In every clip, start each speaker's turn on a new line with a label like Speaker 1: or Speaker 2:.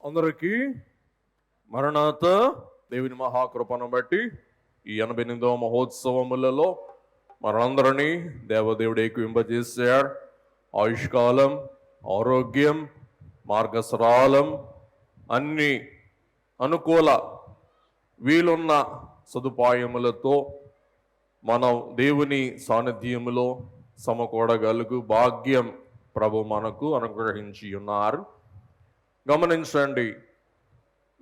Speaker 1: అందరికీ మరణాత దేవుని మహాకృపను బట్టి ఈ 88వ మహోత్సవములలో మనందరినీ దేవదేవుడు ఏకీంపజేశాడు. ఆయుష్కాలం, ఆరోగ్యం, మార్గసరాలం అన్ని అనుకూల వీలున్న సదుపాయములతో మనం దేవుని సాన్నిధ్యములో సమకూడగలుగు భాగ్యం ప్రభు మనకు అనుగ్రహించి ఉన్నారు. గమనించండి,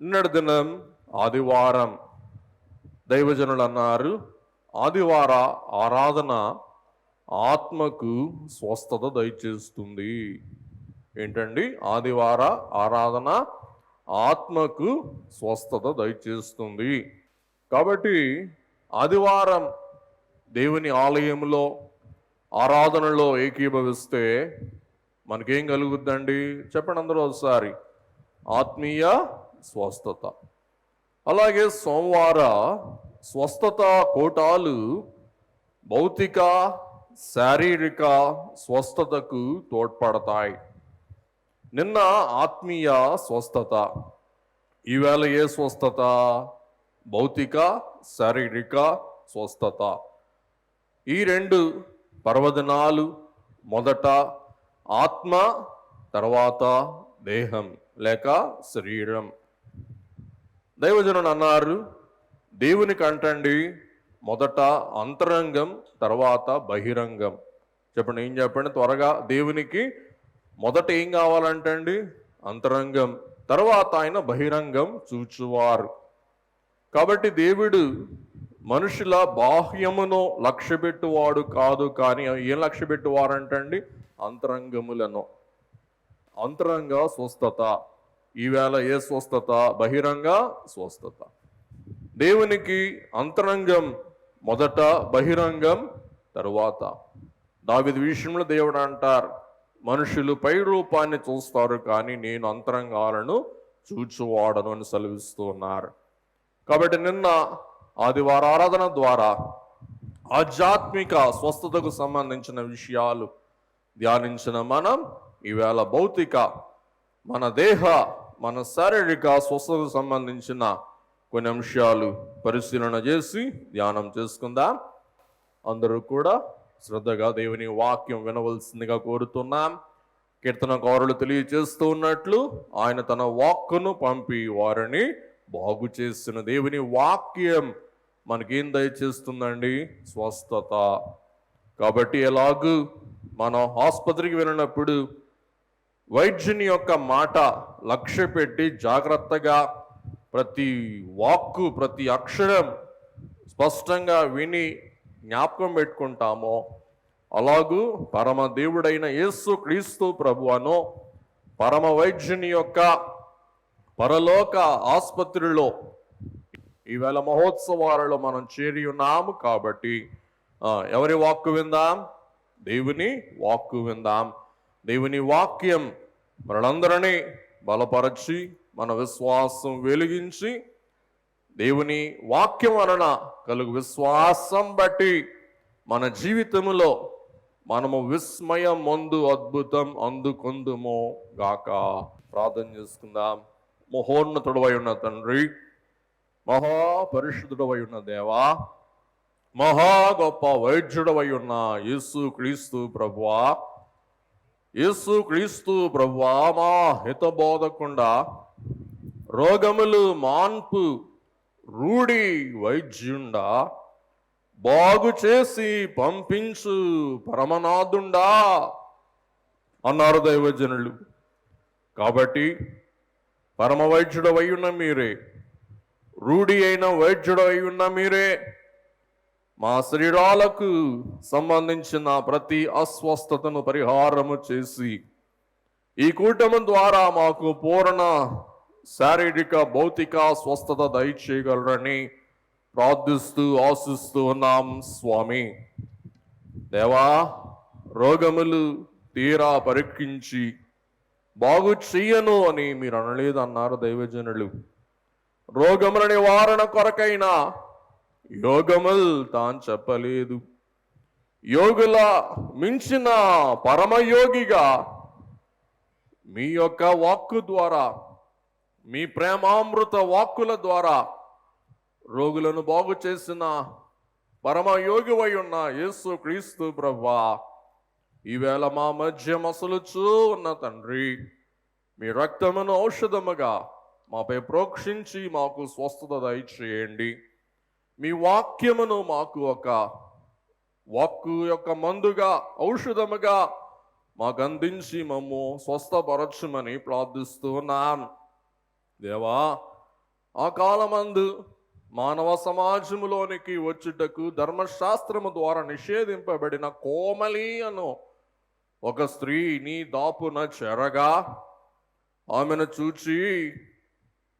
Speaker 1: నిన్నటి దినం ఆదివారం. దైవజనులు అన్నారు, ఆదివార ఆరాధన ఆత్మకు స్వస్థత దయచేస్తుంది. ఏంటండి? ఆదివార ఆరాధన ఆత్మకు స్వస్థత దయచేస్తుంది. కాబట్టి ఆదివారం దేవుని ఆలయంలో ఆరాధనలో ఏకీభవిస్తే మనకేం కలుగుద్దండి? చెప్పండి అందరూ ఒకసారి. ఆత్మీయ స్వస్థత. అలాగే సోమవార స్వస్థత కోటాలు భౌతిక శారీరక స్వస్థతకు తోడ్పడతాయి. నిన్న ఆత్మీయ స్వస్థత, ఈవేళ ఏ స్వస్థత? భౌతిక శారీరక స్వస్థత. ఈ రెండు పర్వదినాలు మొదట ఆత్మ, తర్వాత దేహం లేక శరీరం. దైవజనుడు అన్నారు, దేవునికి అంటండి మొదట అంతరంగం, తర్వాత బహిరంగం. చెప్పండి, ఏం చెప్పండి త్వరగా. దేవునికి మొదట ఏం కావాలంటండి? అంతరంగం. తర్వాత ఆయన బహిరంగం చూచువారు. కాబట్టి దేవుడు మనుషుల బాహ్యమును లక్ష్యపెట్టువాడు కాదు, కానీ ఏం లక్ష్యపెట్టువారంటండి? అంతరంగములను. అంతరంగ స్వస్థత. ఈవేళ ఏ స్వస్థత? బహిరంగ స్వస్థత. దేవునికి అంతరంగం మొదట, బహిరంగం తరువాత. దావీదు విషయంలో దేవుడు అంటారు, మనుషులు పై రూపాన్ని చూస్తారు, కానీ నేను అంతరంగాలను చూచువాడను అని సెలవిస్తూ ఉన్నారు. కాబట్టి నిన్న ఆదివార ఆరాధన ద్వారా ఆధ్యాత్మిక స్వస్థతకు సంబంధించిన విషయాలు ధ్యానించిన మనం ఈవేళ భౌతిక, మన దేహ, మన శారీరక స్వస్థతకు సంబంధించిన కొన్ని అంశాలు పరిశీలన చేసి ధ్యానం చేసుకుందాం. అందరూ కూడా శ్రద్ధగా దేవుని వాక్యం వినవలసిందిగా కోరుతున్నాం. కీర్తనకారులు తెలియచేస్తూ ఉన్నట్లు, ఆయన తన వాక్కును పంపి వారిని బాగు చేసిన. దేవుని వాక్యం మనకేం దయచేస్తుందండి? స్వస్థత. కాబట్టి ఎలాగూ మనం ఆసుపత్రికి వెళ్ళినప్పుడు వైద్యుని యొక్క మాట లక్ష్య పెట్టి జాగ్రత్తగా ప్రతి వాక్కు, ప్రతి అక్షరం స్పష్టంగా విని జ్ఞాపకం పెట్టుకుంటామో, అలాగూ పరమ దేవుడైన యేసు క్రీస్తు ప్రభువును పరమ వైద్యుని యొక్క పరలోక ఆసుపత్రిలో ఈవేళ మహోత్సవాలలో మనం చేరి ఉన్నాము. కాబట్టి ఎవరి వాక్కు విందాం? దేవుని వాక్కు విందాం. దేవుని వాక్యం మనందరినీ బలపరచి మన విశ్వాసం వెలిగించి, దేవుని వాక్యం వలన కలుగు విశ్వాసం బట్టి మన జీవితంలో మనము విస్మయం ముందు అద్భుతం అందుకొందుమో గాక. ప్రార్థన చేసుకుందాం. మహోన్నతుడవై ఉన్న తండ్రి, మహాపరిశుద్ధుడవై ఉన్న దేవా, మహా గొప్ప వైద్యుడవై ఉన్న యేసు క్రీస్తు ప్రభువా, యేసు క్రీస్తు ప్రభువా, మా హితబోధకుండా రోగములు మాన్పు రూఢి వైద్యుండా, బాగు చేసి పంపించు పరమనాథుండా అన్నారు దైవజనులు. కాబట్టి పరమ వైద్యుడవై ఉన్న మీరే, రూఢి అయిన వైద్యుడవై ఉన్న మీరే, మా శరీరాలకు సంబంధించిన ప్రతి అస్వస్థతను పరిహారము చేసి ఈ కూటమి ద్వారా మాకు పూర్ణ శారీరక భౌతిక స్వస్థత దయచేయగలరని ప్రార్థిస్తూ ఆశిస్తూ ఉన్నాం స్వామి. దేవా, రోగములు తీరా పరీక్షించి బాగు చెయ్యను అని మీరు అనలేదన్నారు దైవజనులు. రోగముల నివారణ కొరకైనా యోగముల్ తాను చెప్పలేదు. యోగుల మించిన పరమయోగిగా మీ యొక్క వాక్కు ద్వారా మీ ప్రేమామృత వాక్కుల ద్వారా రోగులను బాగు చేసిన పరమయోగివై ఉన్న యేసు క్రీస్తు ప్రభువా, ఈవేళ మా మధ్య మసలుచూ ఉన్న తండ్రి, మీ రక్తమును ఔషధముగా మాపై ప్రోక్షించి మాకు స్వస్థత దయచేయండి. మీ వాక్యమును మాకు ఒక వాక్కు యొక్క మందుగా, ఔషధముగా మాకు అందించి మమ్ము స్వస్థపరచుమని ప్రార్థిస్తూ ఉన్నాను. దేవా, ఆ కాలమందు మానవ సమాజములోనికి వచ్చుటకు ధర్మశాస్త్రము ద్వారా నిషేధింపబడిన కోమలి అను ఒక స్త్రీ నీ దాపున చెరగా ఆమెను చూచి,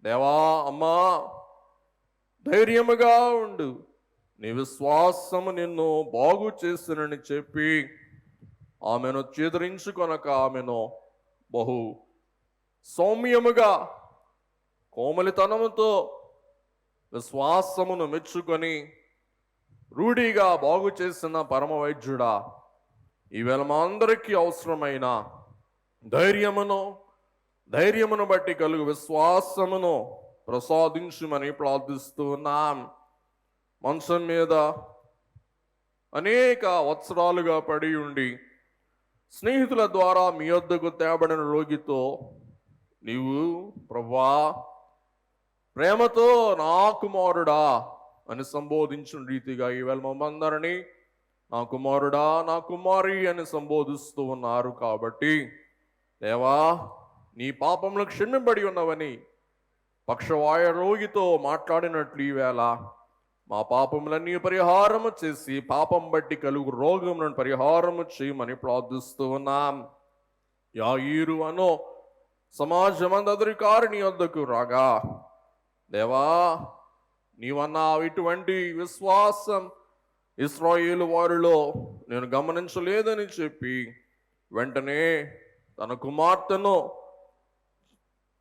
Speaker 1: దేవా, అమ్మా, ధైర్యముగా ఉండు, నీ విశ్వాసము నిన్ను బాగు చేసినని చెప్పి ఆమెను చేదరించుకొనక ఆమెను బహు సౌమ్యముగా కోమలితనముతో విశ్వాసమును మెచ్చుకొని రూఢిగా బాగు చేసిన పరమ వైద్యుడా, ఈవేళ మా అందరికీ అవసరమైన ధైర్యమును బట్టి కలుగు విశ్వాసమును ప్రసాదించుమని ప్రార్థిస్తూ ఉన్నాం. మంచం మీద అనేక వత్సరాలుగా పడి ఉండి స్నేహితుల ద్వారా మీ వద్దకు తేబడిన రోగితో నీవు, ప్రభువా, ప్రేమతో నా కుమారుడా అని సంబోధించిన రీతిగా ఈవేళ మమ్మందరినీ నా కుమారుడా, నా కుమారి అని సంబోధిస్తూ ఉన్నారు. కాబట్టి దేవా, నీ పాపములు క్షమింపబడి ఉన్నవని పక్షవాయ రోగితో మాట్లాడినట్లు ఈవేళ మా పాపములన్నీ పరిహారము చేసి పాపం బట్టి కలుగు రోగములను పరిహారము చేయమని ప్రార్థిస్తూ ఉన్నాం. యాయీరు అనో సమాజమందరికారు నీ వద్దకు రాగా, దేవా, నీవన్నా ఇటువంటి విశ్వాసం ఇశ్రాయేలు వారిలో నేను గమనించలేదని చెప్పి వెంటనే తన కుమార్తెను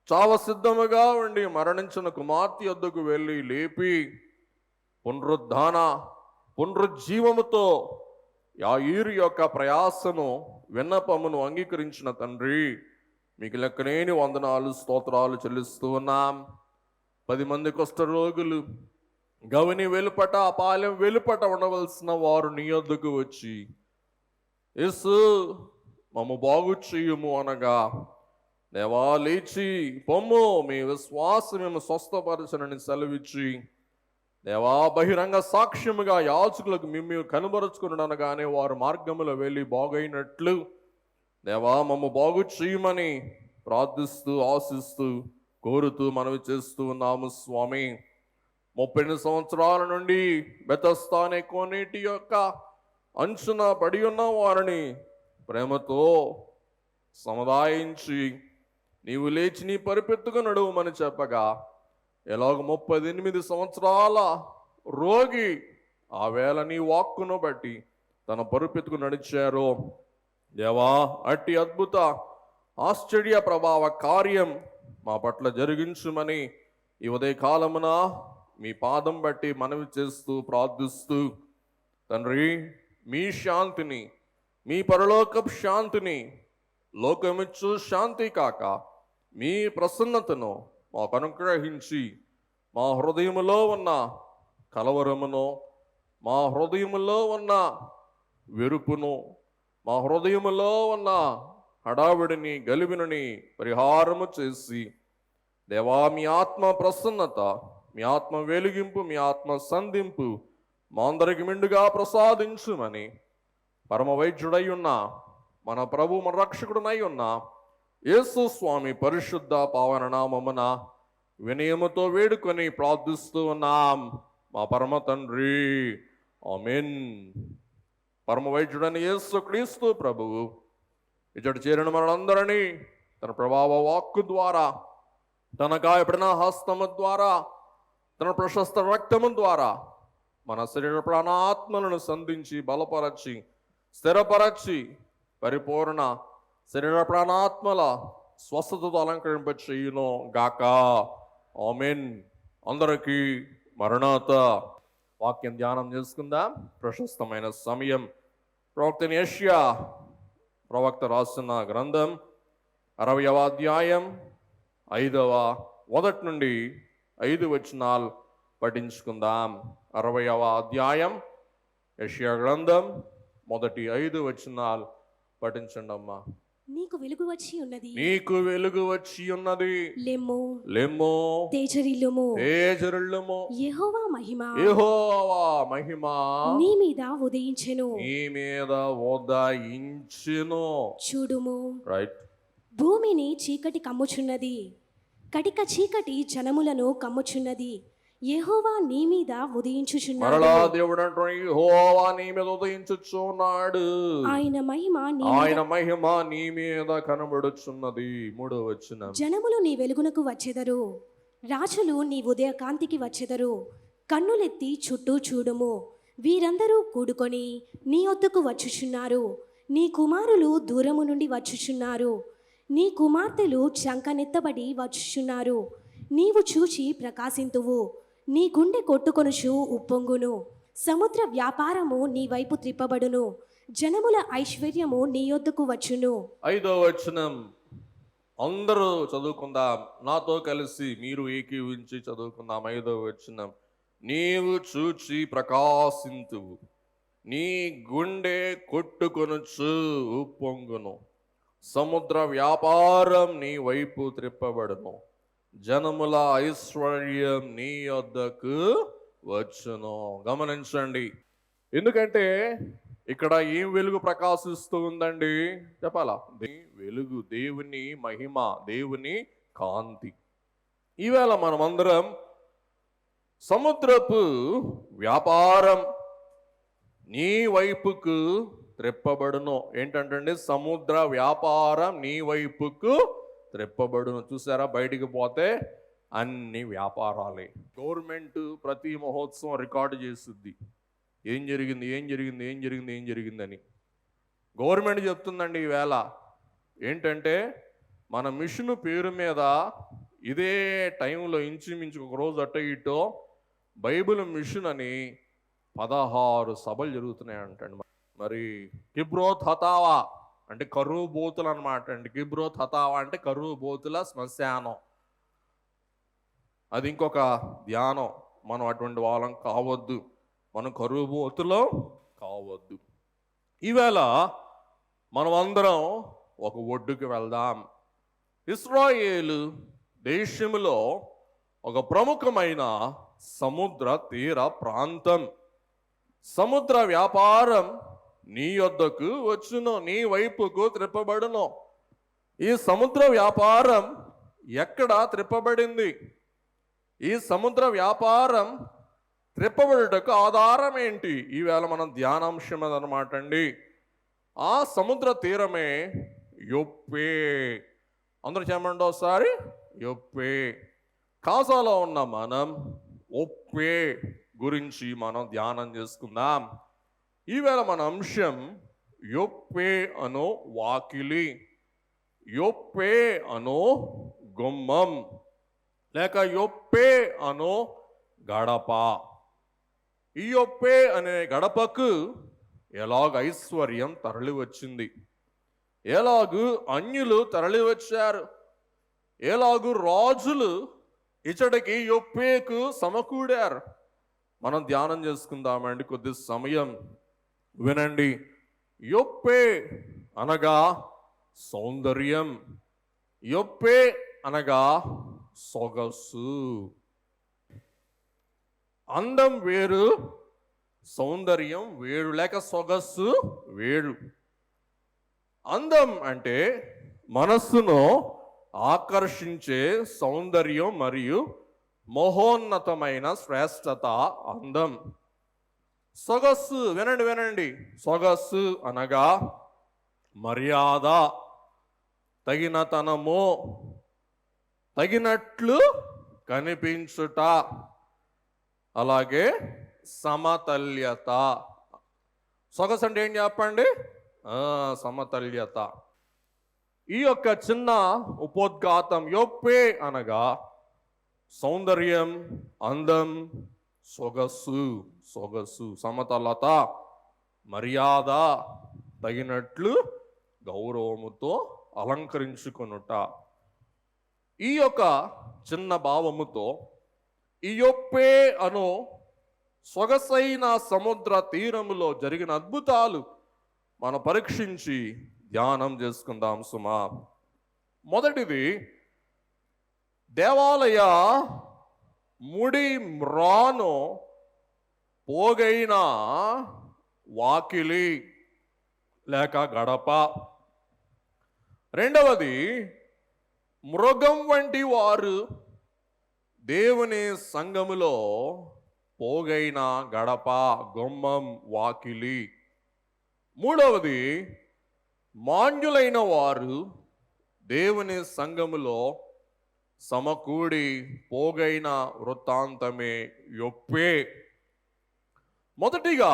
Speaker 1: చావసిద్ధముగా ఉండి మరణించిన కుమార్తె వద్దకు వెళ్ళి లేపి పునరుజ్జీవముతో యాయీరు యొక్క ప్రయాసను, విన్నపమును అంగీకరించిన తండ్రి, మీకు లెక్కలేని వందనాలు, స్తోత్రాలు చెల్లిస్తూ ఉన్నాం. 10 మంది కుష్ఠరోగులు గవిని వెలుపట, పాలెం వెలుపట ఉండవలసిన వారు నీ వద్దకు వచ్చి, యేసు మమ్ము బాగు చేయుము అనగా, దేవా, లేచి పొమ్ము, మీ విశ్వాసం మేము స్వస్థపరచనని సెలవిచ్చి, దేవా, బహిరంగ సాక్ష్యముగా యాజకులకు మిమ్ము కనుబరుచుకునగానే వారు మార్గములో వెళ్ళి బాగైనట్లు దేవా మమ్ము బాగు చేయమని ప్రార్థిస్తూ, ఆశిస్తూ, కోరుతూ మనవి చేస్తూ ఉన్నాము స్వామి. 30 సంవత్సరాల నుండి బెతస్దా అనే కోనేటి యొక్క అంచున పడి ఉన్న వారిని ప్రేమతో సముదాయించి నీవు లేచి నీ పరిపెత్తుకు నడువమని చెప్పగా, ఎలాగ 38 సంవత్సరాల రోగి ఆ వేళ నీ వాక్కును బట్టి తన పరుపెత్తుకు నడిచారో, దేవా, అట్టి అద్భుత ఆశ్చర్య ప్రభావ కార్యం మా పట్ల జరిగించుమని ఈ ఉదయ కాలమున మీ పాదం బట్టి మనవి చేస్తూ ప్రార్థిస్తూ, తండ్రి, మీ శాంతిని, మీ పరలోకపు శాంతిని, లోకమిచ్చు శాంతి కాక మీ ప్రసన్నతను మాకు అనుగ్రహించి మా హృదయములో ఉన్న కలవరమును, మా హృదయములో ఉన్న వెరుపును, మా హృదయములో ఉన్న హడావిడిని, గలిబిని పరిహారము చేసి, దేవా, మీ ఆత్మ ప్రసన్నత, మీ ఆత్మ వెలిగింపు, మీ ఆత్మ సంధింపు మా అందరికి మెండుగా ప్రసాదించుమని పరమ వైద్యుడై ఉన్న మన ప్రభు, మన రక్షకుడునై ఉన్న యేసు స్వామి పరిశుద్ధ పావన నామమున వినయముతో వేడుకొని ప్రార్థిస్తూ ఉన్నాం మా పరమ తండ్రి, ఆమేన్. పరమ వైద్యుడని యేసు క్రీస్తు ప్రభువు ఇచ్చటి చేరిన మనందరినీ తన ప్రభావ వాక్కు ద్వారా, తన గాయపడిన హస్తము ద్వారా, తన ప్రశస్త రక్తము ద్వారా మన శరీర ప్రాణాత్మలను సంధించి బలపరచి స్థిరపరచి పరిపూర్ణ శరీర ప్రాణాత్మల స్వస్థతతో అలంకరింప చేయును గాక. ఆమేన్. అందరికీ మరణాత. వాక్యం ధ్యానం చేసుకుందాం. ప్రశస్తమైన సమయం. ప్రవక్త యెషయా ప్రవక్త రాసిన గ్రంథం 60వ అధ్యాయం 5వ మొదటి నుండి 5 వచనాలు పఠించుకుందాం. 60వ అధ్యాయం యెషయా గ్రంథం మొదటి 5 వచనాలు పఠించండి అమ్మా.
Speaker 2: నీకు వెలుగు వచ్చి ఉన్నది,
Speaker 1: నీకు వెలుగు వచ్చి ఉన్నది,
Speaker 2: లెమ్ము
Speaker 1: లెమ్ము
Speaker 2: తేజరిల్లుము,
Speaker 1: తేజరిల్లుము,
Speaker 2: యెహోవా మహిమ
Speaker 1: యెహోవా మహిమ
Speaker 2: నీ మీద ఉదయించెను.
Speaker 1: నీ మీద ఉదయించెను.
Speaker 2: చూడుము,
Speaker 1: రైట్.
Speaker 2: భూమిని చీకటి కమ్ముచున్నది, కటిక చీకటి జనములను కమ్ముచున్నది. యెహోవా నీ మీద ఉదయించుచున్నాడు.
Speaker 1: మరలా దేవుడు అంటున్నాడు, యెహోవా నీ మీద ఉదయించుచున్నాడు,
Speaker 2: ఆయన మహిమ
Speaker 1: నీ మీద కనబడుచున్నది. 3వ వచనం.
Speaker 2: జనములు నీ వెలుగునకు వచ్చెదరు, రాజులు నీ ఉదయ కాంతికి వచ్చెదరు. కన్నులెత్తి చుట్టూ చూడుము, వీరందరూ కూడుకొని నీ వద్దకు వచ్చుచున్నారు. నీ కుమారులు దూరము నుండి వచ్చుచున్నారు, నీ కుమార్తెలు చంకనెత్తబడి వచ్చుచున్నారు. నీవు చూచి ప్రకాశింతువు, నీ గుండె కొట్టుకొనుచు ఉప్పొంగును. సముద్ర వ్యాపారము నీ వైపు త్రిప్పబడును, జనముల ఐశ్వర్యము నీ యొద్దకు వచ్చును.
Speaker 1: 5వ వచనం అందరూ చదువుకుందాం, నాతో కలిసి మీరు ఏకీవించి చదువుకుందాం. 5వ వచనం. నీవు చూచి ప్రకాశింతువు, నీ గుండె కొట్టుకొనుచు ఉప్పొంగును, సముద్ర వ్యాపారం నీ వైపు త్రిప్పబడును, జనముల ఐశ్వర్యం నీ వద్దకు వచ్చును. గమనించండి, ఎందుకంటే ఇక్కడ ఏం వెలుగు ప్రకాశిస్తూ ఉందండి చెప్పాలా? వెలుగు, దేవుని మహిమ, దేవుని కాంతి. ఈవేళ మనమందరం సముద్రపు వ్యాపారం నీ వైపుకు త్రిప్పబడును. ఏంటంటే సముద్ర వ్యాపారం నీ వైపుకు త్రిప్పబడును. చూసారా, బయటికి పోతే అన్ని వ్యాపారాలే. గవర్నమెంట్ ప్రతి మహోత్సవం రికార్డు చేస్తుంది, ఏం జరిగింది ఏం జరిగింది ఏం జరిగింది ఏం జరిగిందని. గవర్నమెంట్ చెప్తుందండి ఈవేళ ఏంటంటే మన మిషన్ పేరు మీద ఇదే టైంలో ఇంచుమించు ఒక రోజు అట్ట ఇటో బైబిల్ మిషన్ అని 16 సభలు జరుగుతున్నాయి అంటండి. మరి కిబ్రోత్ హతావా అంటే కరువు బోతులు అనమాట అండి. కిబ్రోత్ హతావా అంటే కరువు బోతుల శ్మశానం. అది ఇంకొక ధ్యానం. మనం అటువంటి వాళ్ళం కావద్దు, మనం కరువు బోతులో కావద్దు. ఈవేళ మనం అందరం ఒక ఒడ్డుకు వెళ్దాం. ఇశ్రాయేలు దేశంలో ఒక ప్రముఖమైన సముద్ర తీర ప్రాంతం. సముద్ర వ్యాపారం నీ యొద్దకు వచ్చును, నీ వైపుకు త్రిప్పబడును. ఈ సముద్ర వ్యాపారం ఎక్కడ త్రిప్పబడింది? ఈ సముద్ర వ్యాపారం త్రిప్పబడుటకు ఆధారం ఏంటి? ఈవేళ మనం ధ్యానాంశం అదనమాట అండి. ఆ సముద్ర తీరమే యొప్పే. అందరూ చెప్పండి ఒకసారి, యొప్పే. కాసాలో ఉన్న మనం ఒప్పే గురించి మనం ధ్యానం చేసుకుందాం. ఈవేళ మన అంశం యొప్పే అనో వాకిలి, యొప్పే అనో గుమ్మం, లేక యొప్పే అనో గడప. ఈ యొప్పే అనే గడపకు ఎలాగ ఐశ్వర్యం తరలి వచ్చింది, ఎలాగూ అన్యులు తరలి వచ్చారు, ఎలాగూ రాజులు ఇచ్చటికి యొప్పేకు సమకూడారు. మనం ధ్యానం చేసుకుందామండి కొద్ది సమయం. వినండి. యొప్పే అనగా సౌందర్యం, యొప్పే అనగా సొగసు. అందం వేరు, సౌందర్యం వేరు, లేక సొగసు వేరు. అందం అంటే మనస్సును ఆకర్షించే సౌందర్యం మరియు మహోన్నతమైన శ్రేష్టత అందం. సొగస్సు, వినండి, సొగస్సు అనగా మర్యాద, తగినతనము, తగినట్లు కనిపించుట, అలాగే సమతల్యత. సొగసు అంటే ఏం చెప్పండి? సమతల్యత. ఈ యొక్క చిన్న ఉపోద్ఘాతం యొప్పే అనగా సౌందర్యం, అందం, సొగసు, సమతలత, మర్యాద, తగినట్లు గౌరవముతో అలంకరించుకొనుట. ఈ యొక్క చిన్న భావముతో ఈ యొప్పే అను సొగసైన సముద్ర తీరములో జరిగిన అద్భుతాలు మనం పరీక్షించి ధ్యానం చేసుకుందాం సుమా. మొదటిది, దేవాలయ ముడి మ్రాను పోగైన వాకిలి లేక గడప. రెండవది, మృగం వంటి వారు దేవుని సంఘములో పోగైన గడప, గుమ్మం, వాకిలి. మూడవది, మాన్యులైన వారు దేవుని సంఘములో సమకూడి పోగైన వృత్తాంతమే యొప్పే. మొదటిగా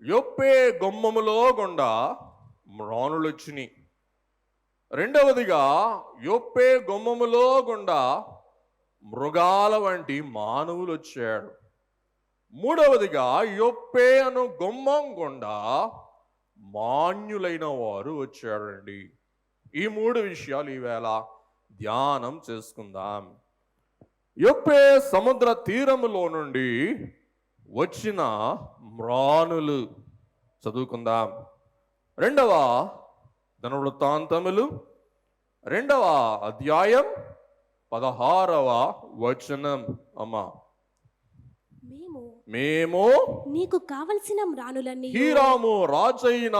Speaker 1: యొప్పే గుమ్మములో గుండా మ్రానులు వచ్చినాయి. రెండవదిగా యొప్పే గుమ్మములో గుండా మృగాల వంటి మానవులు వచ్చాడు. మూడవదిగా యొప్పే అను గుమ్మం గుండా మాన్యులైన వారు వచ్చాడండి. ఈ మూడు విషయాలు ఈవేళ ధ్యానం చేసుకుందాం. యొప్పే సముద్ర తీరములో నుండి వచ్చిన మ్రానులు చదువుకుందాం. రెండవ దినవృత్తాంతములు 2వ అధ్యాయం 16వ వచనం. అమ్మా, మేము
Speaker 2: నీకు కావలసిన మ్రానులన్నీ
Speaker 1: హీరాము రాజైన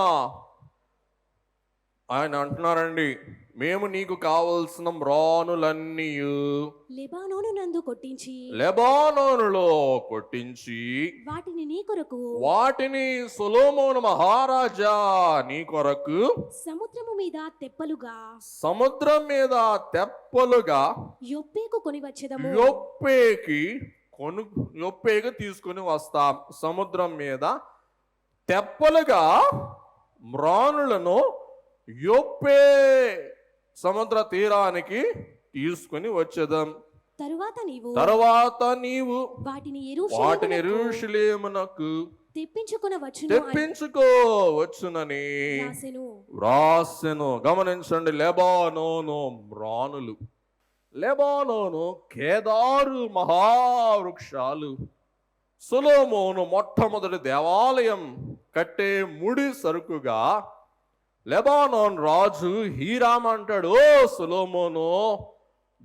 Speaker 1: ఆయన అంటున్నారండి, మేము నీకు కావలసిన మ్రానులన్నీ
Speaker 2: లెబానోను కొట్టించి
Speaker 1: లెబానోనులో కొట్టించి వాటిని సొలొమోను మహారాజా నీ కొరకు
Speaker 2: సముద్రం మీద తెప్పలుగా
Speaker 1: యొప్పేకు కొని వచ్చేదము. యొప్పేకి తీసుకుని వస్తాం. సముద్రం మీద తెప్పలుగా మ్రానులను యొప్పే సముద్ర తీరానికి తీసుకుని వచ్చేదాం. తరువాత నీవు వాటిని యెరూషలేమునకు తెప్పించుకోవచ్చునని వ్రాసెను. గమనించండి, లెబానోను మ్రానులు. లెబానోను కేదారు మహావృక్షాలు. సొలొమోను మొట్టమొదటి దేవాలయం కట్టే ముడి సరుకుగా లెబానోన్ రాజు హీరామ్ అంటాడు, ఓ సొలొమోను,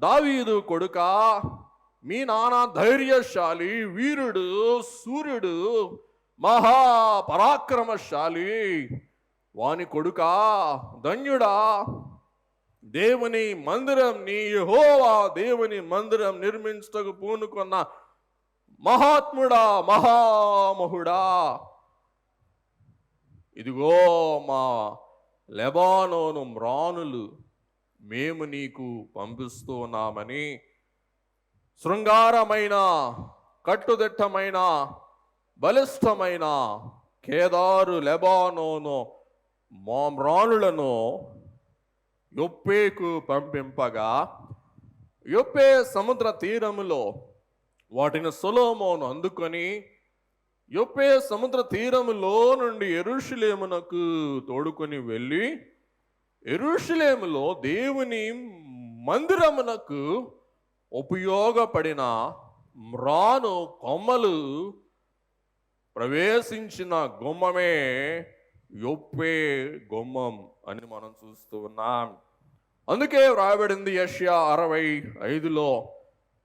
Speaker 1: దావీదు కొడుకా, మీ నాన్న ధైర్యశాలి, వీరుడు, సూర్యుడు, మహాపరాక్రమశాలి, వాని కొడుకా, ధన్యుడా, దేవుని మందిరం, నీ యెహోవా దేవుని మందిరం నిర్మించటకు పూనుకున్న మహాత్ముడా, మహామహుడా, ఇదిగో మా లెబానోను మ్రానులు మేము నీకు పంపిస్తున్నామని శృంగారమైన, కట్టుదిట్టమైన, బలిష్టమైన కేదారు లెబానోను మ్రానులను యొప్పేకు పంపింపగా, యొప్పే సముద్ర తీరములో వాటిని సొలొమోను అందుకొని యొప్పే సముద్ర తీరములో నుండి యెరూషలేమునకు తోడుకొని వెళ్ళి యెరూషలేములో దేవుని మందిరమునకు ఉపయోగపడిన మ్రాను కొమ్మలు ప్రవేశించిన గుమ్మమే యొప్పే గుమ్మం అని మనం చూస్తూ ఉన్నాం. అందుకే వ్రాయబడింది యెషయా 65లో,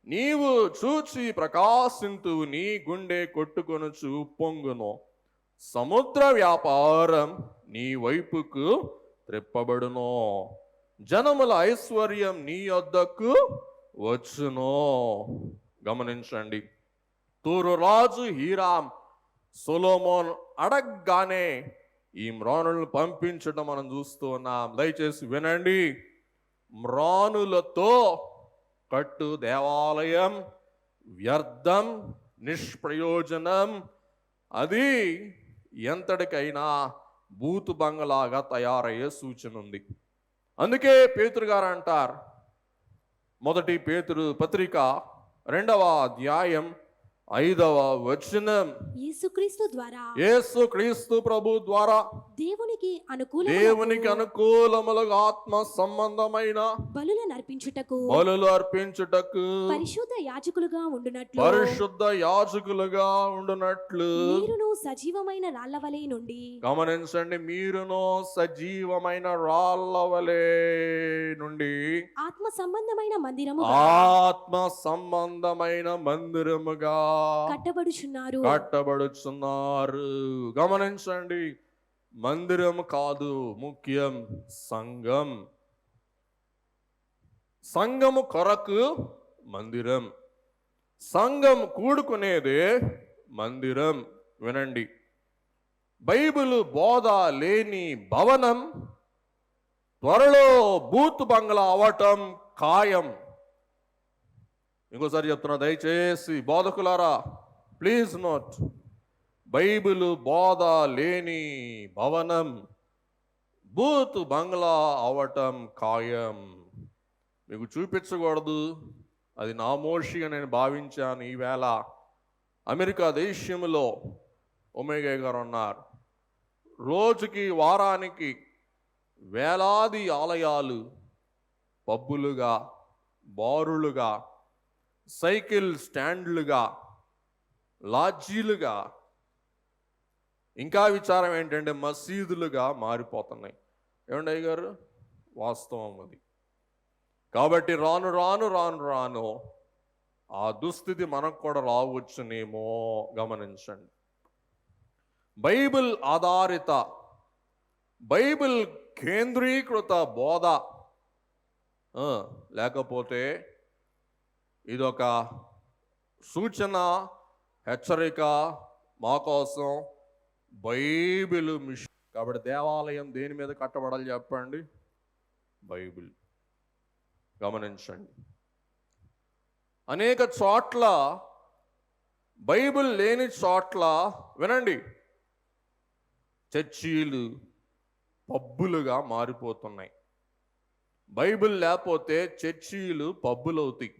Speaker 1: నీవు చూచి ప్రకాశింతు, నీ గుండె కొట్టుకొనుచు పొంగును, సముద్ర వ్యాపారం నీ వైపుకు త్రిప్పబడును, జనముల ఐశ్వర్యం నీ యొద్దకు వచ్చును. గమనించండి, తూరు రాజు హీరామ్ సొలొమోన్ అడగగానే ఈ మ్రానులను పంపించడం మనం చూస్తూ ఉన్నాం. దయచేసి వినండి, మ్రానులతో కట్టు దేవాలయం వ్యర్థం, నిష్ప్రయోజనం. అది ఎంతటికైనా బూతు బంగలాగా తయారయ్యే సూచన ఉంది. అందుకే పేతురు గారు అంటారు, 1 పేతురు పత్రిక 2వ అధ్యాయం 5వ వచనం,
Speaker 2: యేసుక్రీస్తు ద్వారా
Speaker 1: యేసు క్రీస్తు ప్రభు ద్వారా
Speaker 2: దేవునికి
Speaker 1: దేవునికి అనుకూలములుగా ఆత్మ సంబంధమైన
Speaker 2: బలులను అర్పించుటకు
Speaker 1: బలులు అర్పించుటకు
Speaker 2: పరిశుద్ధ యాజకులుగా ఉండునట్లు
Speaker 1: పరిశుద్ధ యాజకులుగా ఉండునట్లు
Speaker 2: మీరును సజీవమైన రాళ్లవలే నుండి
Speaker 1: గమనించండి, మీరును సజీవమైన రాళ్ళవలే నుండి
Speaker 2: ఆత్మ సంబంధమైన మందిరము
Speaker 1: ఆత్మ సంబంధమైన మందిరముగా
Speaker 2: కట్టబడుచున్నారు.
Speaker 1: గమనించండి, మందిరం కాదు ముఖ్యం, సంఘం. సంఘము కొరకు మందిరం, సంఘం కూడుకునేదే మందిరం. వినండి, బైబిల్ బోధ లేని భవనం త్వరలో బూత్ బంగ్లా అవటం ఖాయం. ఇంకోసారి చెప్తున్నా, దయచేసి బోధకులారా ప్లీజ్ నోట్, బైబిల్ బోధ లేని భవనం బూత్ బంగ్లా అవటం ఖాయం. మీకు చూపించకూడదు, అది నామోషిగా నేను భావించాను. ఈవేళ అమెరికా దేశంలో ఒమేగా గారు ఉన్నారు, రోజుకి వారానికి వేలాది ఆలయాలు పబ్బులుగా, బారులుగా, సైకిల్ స్టాండ్లుగా, లాడ్జీలుగా, ఇంకా విచారం ఏంటంటే మసీదులుగా మారిపోతున్నాయి. ఏమండి అయ్య గారు, వాస్తవం అది. కాబట్టి రాను రాను రాను రాను ఆ దుస్థితి మనకు కూడా రావచ్చునేమో. గమనించండి, బైబిల్ ఆధారిత, బైబిల్ కేంద్రీకృత బోధ లేకపోతే ఇదొక సూచన, హెచ్చరిక మా కోసం. Bible Mission. కాబట్టి దేవాలయం దేని మీద కట్టబడాలి చెప్పండి? బైబిల్. గమనించండి, అనేక చోట్ల బైబిల్ లేని చోట్ల వినండి, చర్చీలు పబ్బులుగా మారిపోతున్నాయి. బైబిల్ లేకపోతే చర్చీలు పబ్బులు అవుతాయి.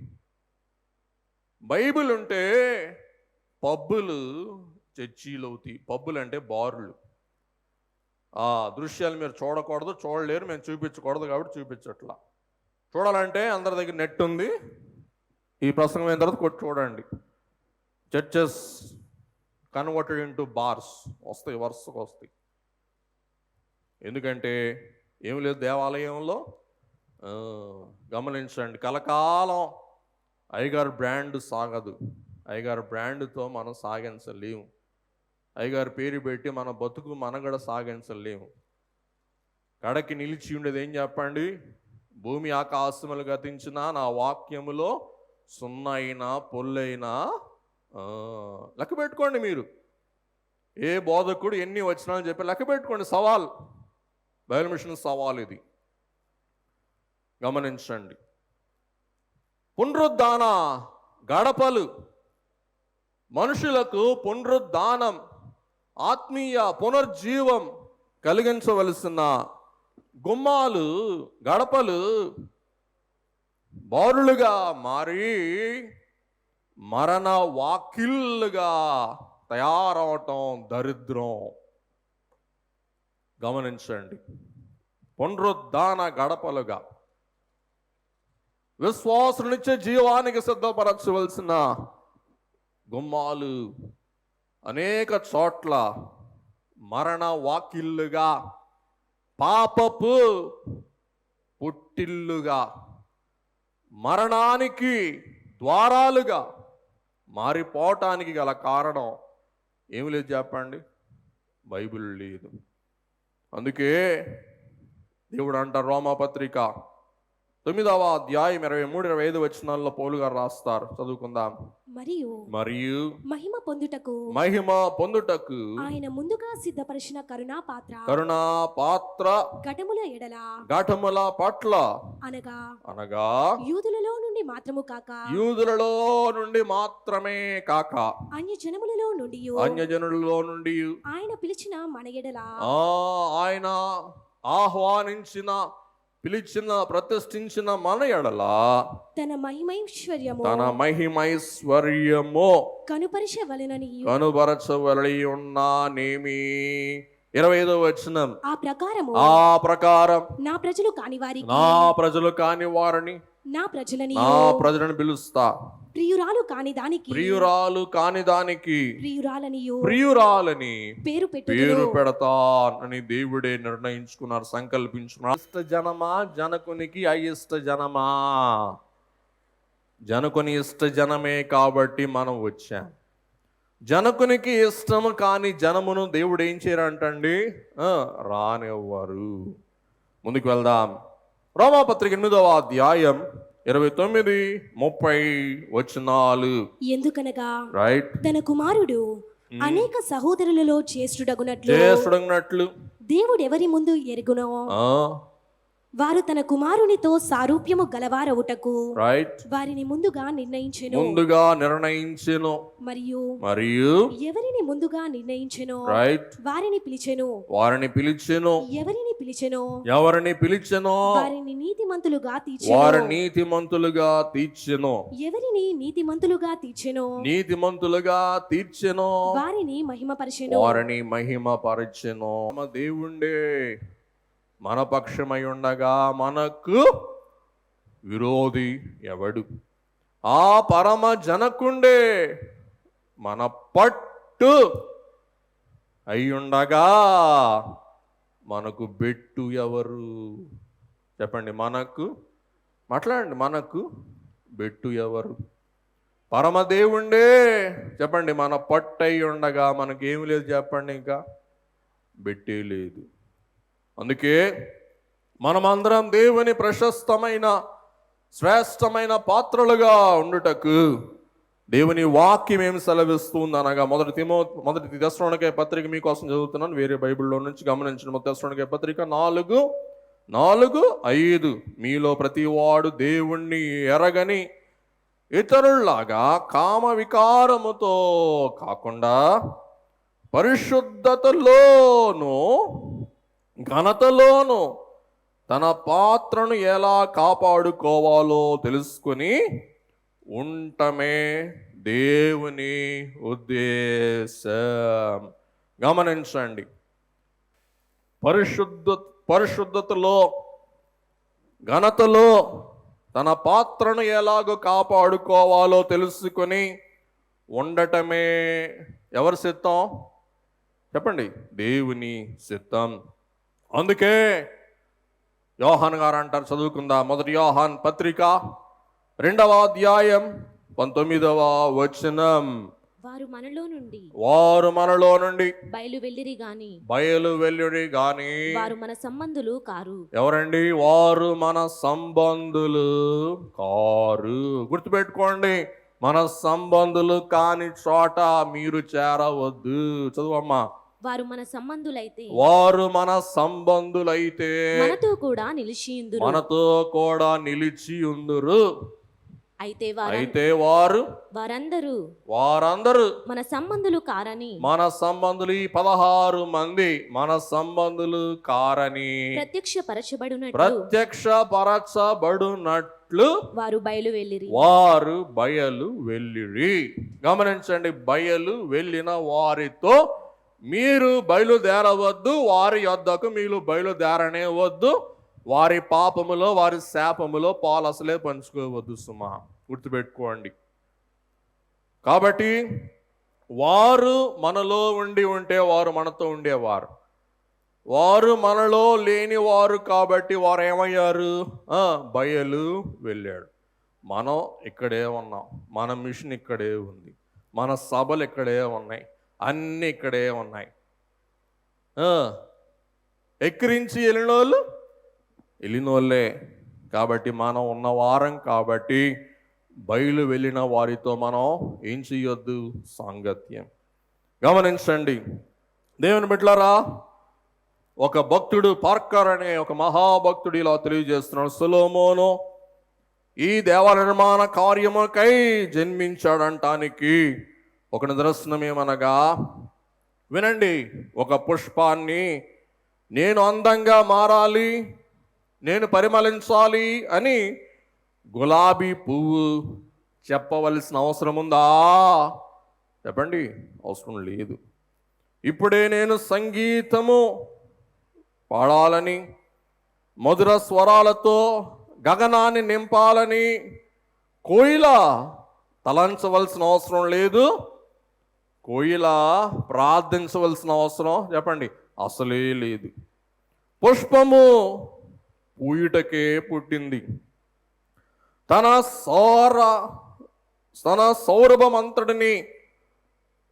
Speaker 1: బైబిల్ ఉంటే పబ్బులు చర్చీలు అవుతాయి. పబ్బులు అంటే బార్లు. ఆ దృశ్యాలు మీరు చూడకూడదు, చూడలేరు, మేము చూపించకూడదు కాబట్టి చూపించట్లా. చూడాలంటే అందరి దగ్గర నెట్ ఉంది, ఈ ప్రసంగం అయిన తర్వాత కొట్టి చూడండి. చర్చెస్ కన్వర్టెడ్ ఇంటూ బార్స్ వస్తాయి, వరుసకు వస్తాయి. ఎందుకంటే ఏమి లేదు దేవాలయంలో. గమనించండి, కలకాలం అయ్యగారు బ్రాండ్ సాగదు. అయ్యగారు బ్రాండ్తో మనం సాగించలేము. అయ్యగారు పేరు పెట్టి మన బతుకు మనగడ సాగించలేము. కడకి నిలిచి ఉండేది ఏం చెప్పండి? భూమి ఆకాశములు గతించినా నా వాక్యములో సున్నైనా పొల్లైనా. లెక్క పెట్టుకోండి మీరు, ఏ బోధకుడు ఎన్ని వచనాలు చెప్పి లెక్క పెట్టుకోండి. సవాల్, బైబిల్ మిషన్ సవాల్ ఇది. గమనించండి, పునరుద్ధాన గడపలు, మనుషులకు పునరుద్ధానం, ఆత్మీయ పునర్జీవం కలిగించవలసిన గుమ్మాలు, గడపలు బారులుగా మారి మరణ వాకిళ్ళుగా తయారవటం దరిద్రం. గమనించండి, పునరుద్ధాన గడపలుగా విశ్వాసునిచ్చే జీవానికి సిద్ధపరచవలసిన గుమ్మాలు అనేక చోట్ల మరణ వాకిళ్ళుగా, పాపపు పుట్టిల్లుగా, మరణానికి ద్వారాలుగా మారిపోవటానికి గల కారణం ఏమి లేదు చెప్పండి? బైబిల్ లేదు. అందుకే దేవుడు అంటారు, రోమాపత్రిక 9వ అధ్యాయం 23-25 వచనాల్లో పౌలు గారు రాస్తారు, చదువుకుందాం. మరియు
Speaker 2: మహిమ పొందుటకు ఆయన ముందుగా సిద్ధపరిచిన కరుణా పాత్ర ఘటముల పట్ల అనగా యూదులలో నుండి మాత్రమే కాక అన్య జనములలో నుండి ఆయన పిలిచిన మన ఎడల,
Speaker 1: ఆయన ఆహ్వానించిన పిలిచిన ప్రతిష్ఠించిన మన ఎడల
Speaker 2: తన మహిమైశ్వర్యము
Speaker 1: తన మహిమైశ్వర్యము
Speaker 2: కనుపరచవలెనని
Speaker 1: కనుబరచవలై ఉన్నానేమి. 25వ వచనం,
Speaker 2: ఆ
Speaker 1: ఆ ప్రకారం
Speaker 2: నా ప్రజలు కాని వారికి
Speaker 1: నా ప్రజలు కాని వారిని
Speaker 2: నా ప్రజలని
Speaker 1: నా ప్రజలను పిలుస్తా,
Speaker 2: ప్రియురాలు కాని దానికి
Speaker 1: ప్రియురాలు కాని దానికి
Speaker 2: ప్రియురాలనియు
Speaker 1: ప్రియురాలని
Speaker 2: పేరు
Speaker 1: పేరు పెడతానని దేవుడే నిర్ణయించుకున్నారు, సంకల్పించుకున్నారు. ఇష్ట జనమా, జనకునికి అయిష్ట జనమా? జనకుని ఇష్ట జనమే కాబట్టి మనం వచ్చాం. జనకునికి ఇష్టము కాని జనమును దేవుడు ఏం చేయరంటండి, రానివ్వరు. ముందుకు వెళ్దాం. రోమాపత్రిక 8వ అధ్యాయం 29-30 వచనాలు.
Speaker 2: ఎందుకనగా
Speaker 1: రైట్,
Speaker 2: తన కుమారుడు అనేక సహోదరులలో
Speaker 1: జ్యేష్ఠుడగినట్లు
Speaker 2: దేవుడు ఎవరి ముందు ఎరుగునో వారు తన కుమారునితో సారూప్యము గలవారవుటకు
Speaker 1: రైట్
Speaker 2: వారిని ముందుగా నిర్ణయించెను. మరియు ఎవరిని ముందుగా నిర్ణయించెనో
Speaker 1: రైట్
Speaker 2: వారిని పిలిచెను. ఎవరిని పిలిచెనో వారిని నీతిమంతులుగా తీర్చెను. ఎవరిని నీతిమంతులుగా తీర్చెనో వారిని మహిమపరచెను.
Speaker 1: దేవుండే మన పక్షమై ఉండగా మనకు విరోధి ఎవడు? ఆ పరమ జనకుండే మన పట్టు అయ్యుండగా మనకు బెట్టు ఎవరు? చెప్పండి, మాట్లాడండి, మనకు బెట్టు ఎవరు? పరమదేవుండే చెప్పండి, మన పట్టు అయి ఉండగా మనకేమి లేదు చెప్పండి, ఇంకా బెట్టే లేదు. అందుకే మనమందరం దేవుని ప్రశస్తమైన శ్రేష్టమైన పాత్రలుగా ఉండుటకు దేవుని వాక్యం ఏమి సెలవిస్తుంది అనగా, మొదటి తెస్సలోనికే పత్రిక మీకోసం చదువుతున్నాను, వేరే బైబిల్లో నుంచి గమనించిన. తెస్సలోనికే పత్రిక 4:5 మీలో ప్రతివాడు దేవుణ్ణి ఎరగని ఇతరుల్లాగా కామ వికారముతో కాకుండా పరిశుద్ధతలోను ఘనతలోను తన పాత్రను ఎలా కాపాడుకోవాలో తెలుసుకుని ఉండటమే దేవుని ఉద్దేశం. గమనించండి, పరిశుద్ధతలో ఘనతలో తన పాత్రను ఎలాగో కాపాడుకోవాలో తెలుసుకొని ఉండటమే ఎవరి చిత్తం చెప్పండి? దేవుని చిత్తం. అందుకే యోహాన్ గారు అంటారు, చదువుకుందాం. 1 యోహాన్ పత్రిక 2వ అధ్యాయం 19వ వచనం.
Speaker 3: వారు
Speaker 1: మనలో నుండి బయలువెళ్ళిరి గాని
Speaker 3: వారు మన సంబంధులు కారు.
Speaker 1: ఎవరండి? వారు మన సంబంధులు కారు. గుర్తుపెట్టుకోండి, మన సంబంధులు కాని చోట మీరు చేరవద్దు. చదువమ్మా.
Speaker 3: వారు మన సంబంధులైతే మనతో
Speaker 1: కూడా నిలిచి ఉందురు.
Speaker 3: అయితే
Speaker 1: వారందరూ
Speaker 3: మన సంబంధులు కారని,
Speaker 1: మన సంబంధులు ఈ 16 మంది మన సంబంధులు కారని ప్రత్యక్షపరచబడునట్లు
Speaker 3: వారు
Speaker 1: బయలు వెళ్ళిరి. గమనించండి, బయలు వెళ్ళిన వారితో మీరు బయలుదేరవద్దు, వారి యొద్దకు మీరు బయలుదేరనే వద్దు. వారి పాపములో వారి శాపములో పాలు అసలే పంచుకోవద్దు సుమా, గుర్తుపెట్టుకోండి. కాబట్టి వారు మనలో ఉంటే వారు మనతో ఉండేవారు. వారు మనలో లేని వారు కాబట్టి వారు ఏమయ్యారు? బయలు వెళ్ళాడు. మనం ఇక్కడే ఉన్నాం, మన మిషన్ ఇక్కడే ఉంది, మన సభలు ఇక్కడే ఉన్నాయి, అన్నీ ఇక్కడే ఉన్నాయి. ఎక్కిరించి వెళ్ళినోళ్ళే కాబట్టి మనం ఉన్న వారం కాబట్టి బయలు వెళ్ళిన వారితో మనం ఏం చెయ్యొద్దు? సాంగత్యం. గమనించండి దేవుని బిడ్డలారా, ఒక భక్తుడు పార్కర్ అనే ఒక మహాభక్తుడు ఇలా తెలియజేస్తున్నాడు. సొలొమోను ఈ దేవాలయ నిర్మాణ కార్యముకై జన్మించాడంటానికి ఒక నిదర్శనం ఏమనగా, వినండి, ఒక పుష్పాన్ని నేను అందంగా మారాలి, నేను పరిమళించాలి అని గులాబీ పువ్వు చెప్పవలసిన అవసరం ఉందా? చెప్పండి, అవసరం లేదు. ఇప్పుడే నేను సంగీతము పాడాలని, మధుర స్వరాలతో గగనాన్ని నింపాలని కోయిల తలంచవలసిన అవసరం లేదు. కోయిల ప్రార్థించవలసిన అవసరం చెప్పండి అసలే లేదు. పుష్పము పూయుటకే పుట్టింది. తన సౌరభం అంతటిని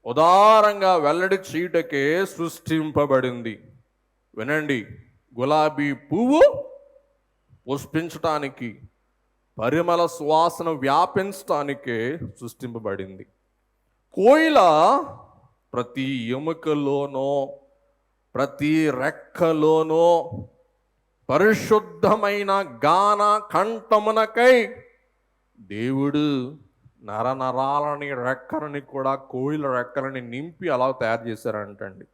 Speaker 1: ఉదారంగా వెల్లడి చీటకే సృష్టింపబడింది. వినండి, గులాబీ పువ్వు పుష్పించటానికి, పరిమళ సువాసన వ్యాపించటానికే సృష్టింపబడింది. కోయిల ప్రతి ఎముకలోనో ప్రతి రెక్కలోనో పరిశుద్ధమైన గాన కంఠమునకై దేవుడు నరనరాలని రెక్కలని కూడా కోయిల రెక్కలని నింపి అలా తయారు చేశారంటండి.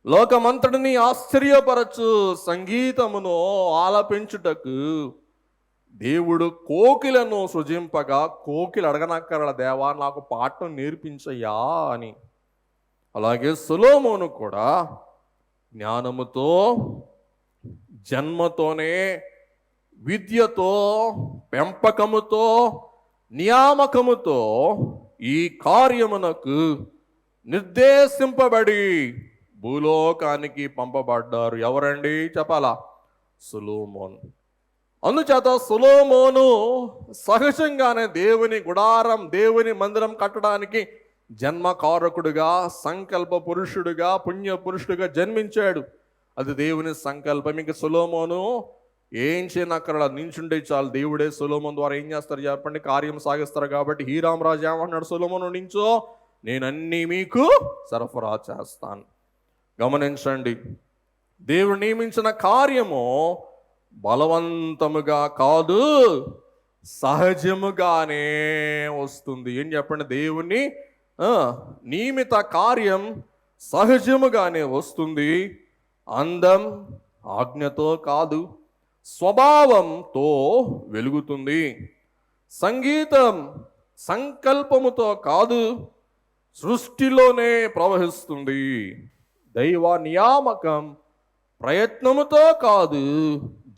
Speaker 1: లోకమంతటిని ఆశ్చర్యపరచు సంగీతమును ఆలపించుటకు దేవుడు కోకిలను సృజింపగా, కోకిల అడగనక్కరల దేవా నాకు పాఠం నేర్పించయ్యా అని. అలాగే సొలొమోను కూడా జ్ఞానముతో, జన్మతోనే, విద్యతో, పెంపకముతో, నియామకముతో ఈ కార్యమునకు నిర్దేశింపబడి భూలోకానికి పంపబడ్డారు. ఎవరండి చెప్పాలా? సొలొమోను. అందుచేత సొలొమోను సహజంగానే దేవుని గుడారం, దేవుని మందిరం కట్టడానికి జన్మకారకుడుగా, సంకల్ప పురుషుడుగా, పుణ్య పురుషుడుగా జన్మించాడు. అది దేవుని సంకల్పం. ఇంక సొలొమోను ఏం చేయనక్కర్లా, నించుంటే చాలు. దేవుడే సొలొమోను ద్వారా ఏం చేస్తారు చెప్పండి? కార్యం సాగిస్తారు. కాబట్టి హీరామ్ రాజు ఏమన్నాడు? సొలొమోను నించో, నేనన్నీ మీకు సరఫరా చేస్తాను. గమనించండి, దేవుడు నియమించిన కార్యము బలవంతముగా కాదు, సహజముగానే వస్తుంది. ఏం చెప్పండి? దేవుని నియమిత కార్యం సహజముగానే వస్తుంది. అందం ఆజ్ఞతో కాదు, స్వభావంతో వెలుగుతుంది. సంగీతం సంకల్పముతో కాదు, సృష్టిలోనే ప్రవహిస్తుంది. దైవ నియామకం ప్రయత్నముతో కాదు,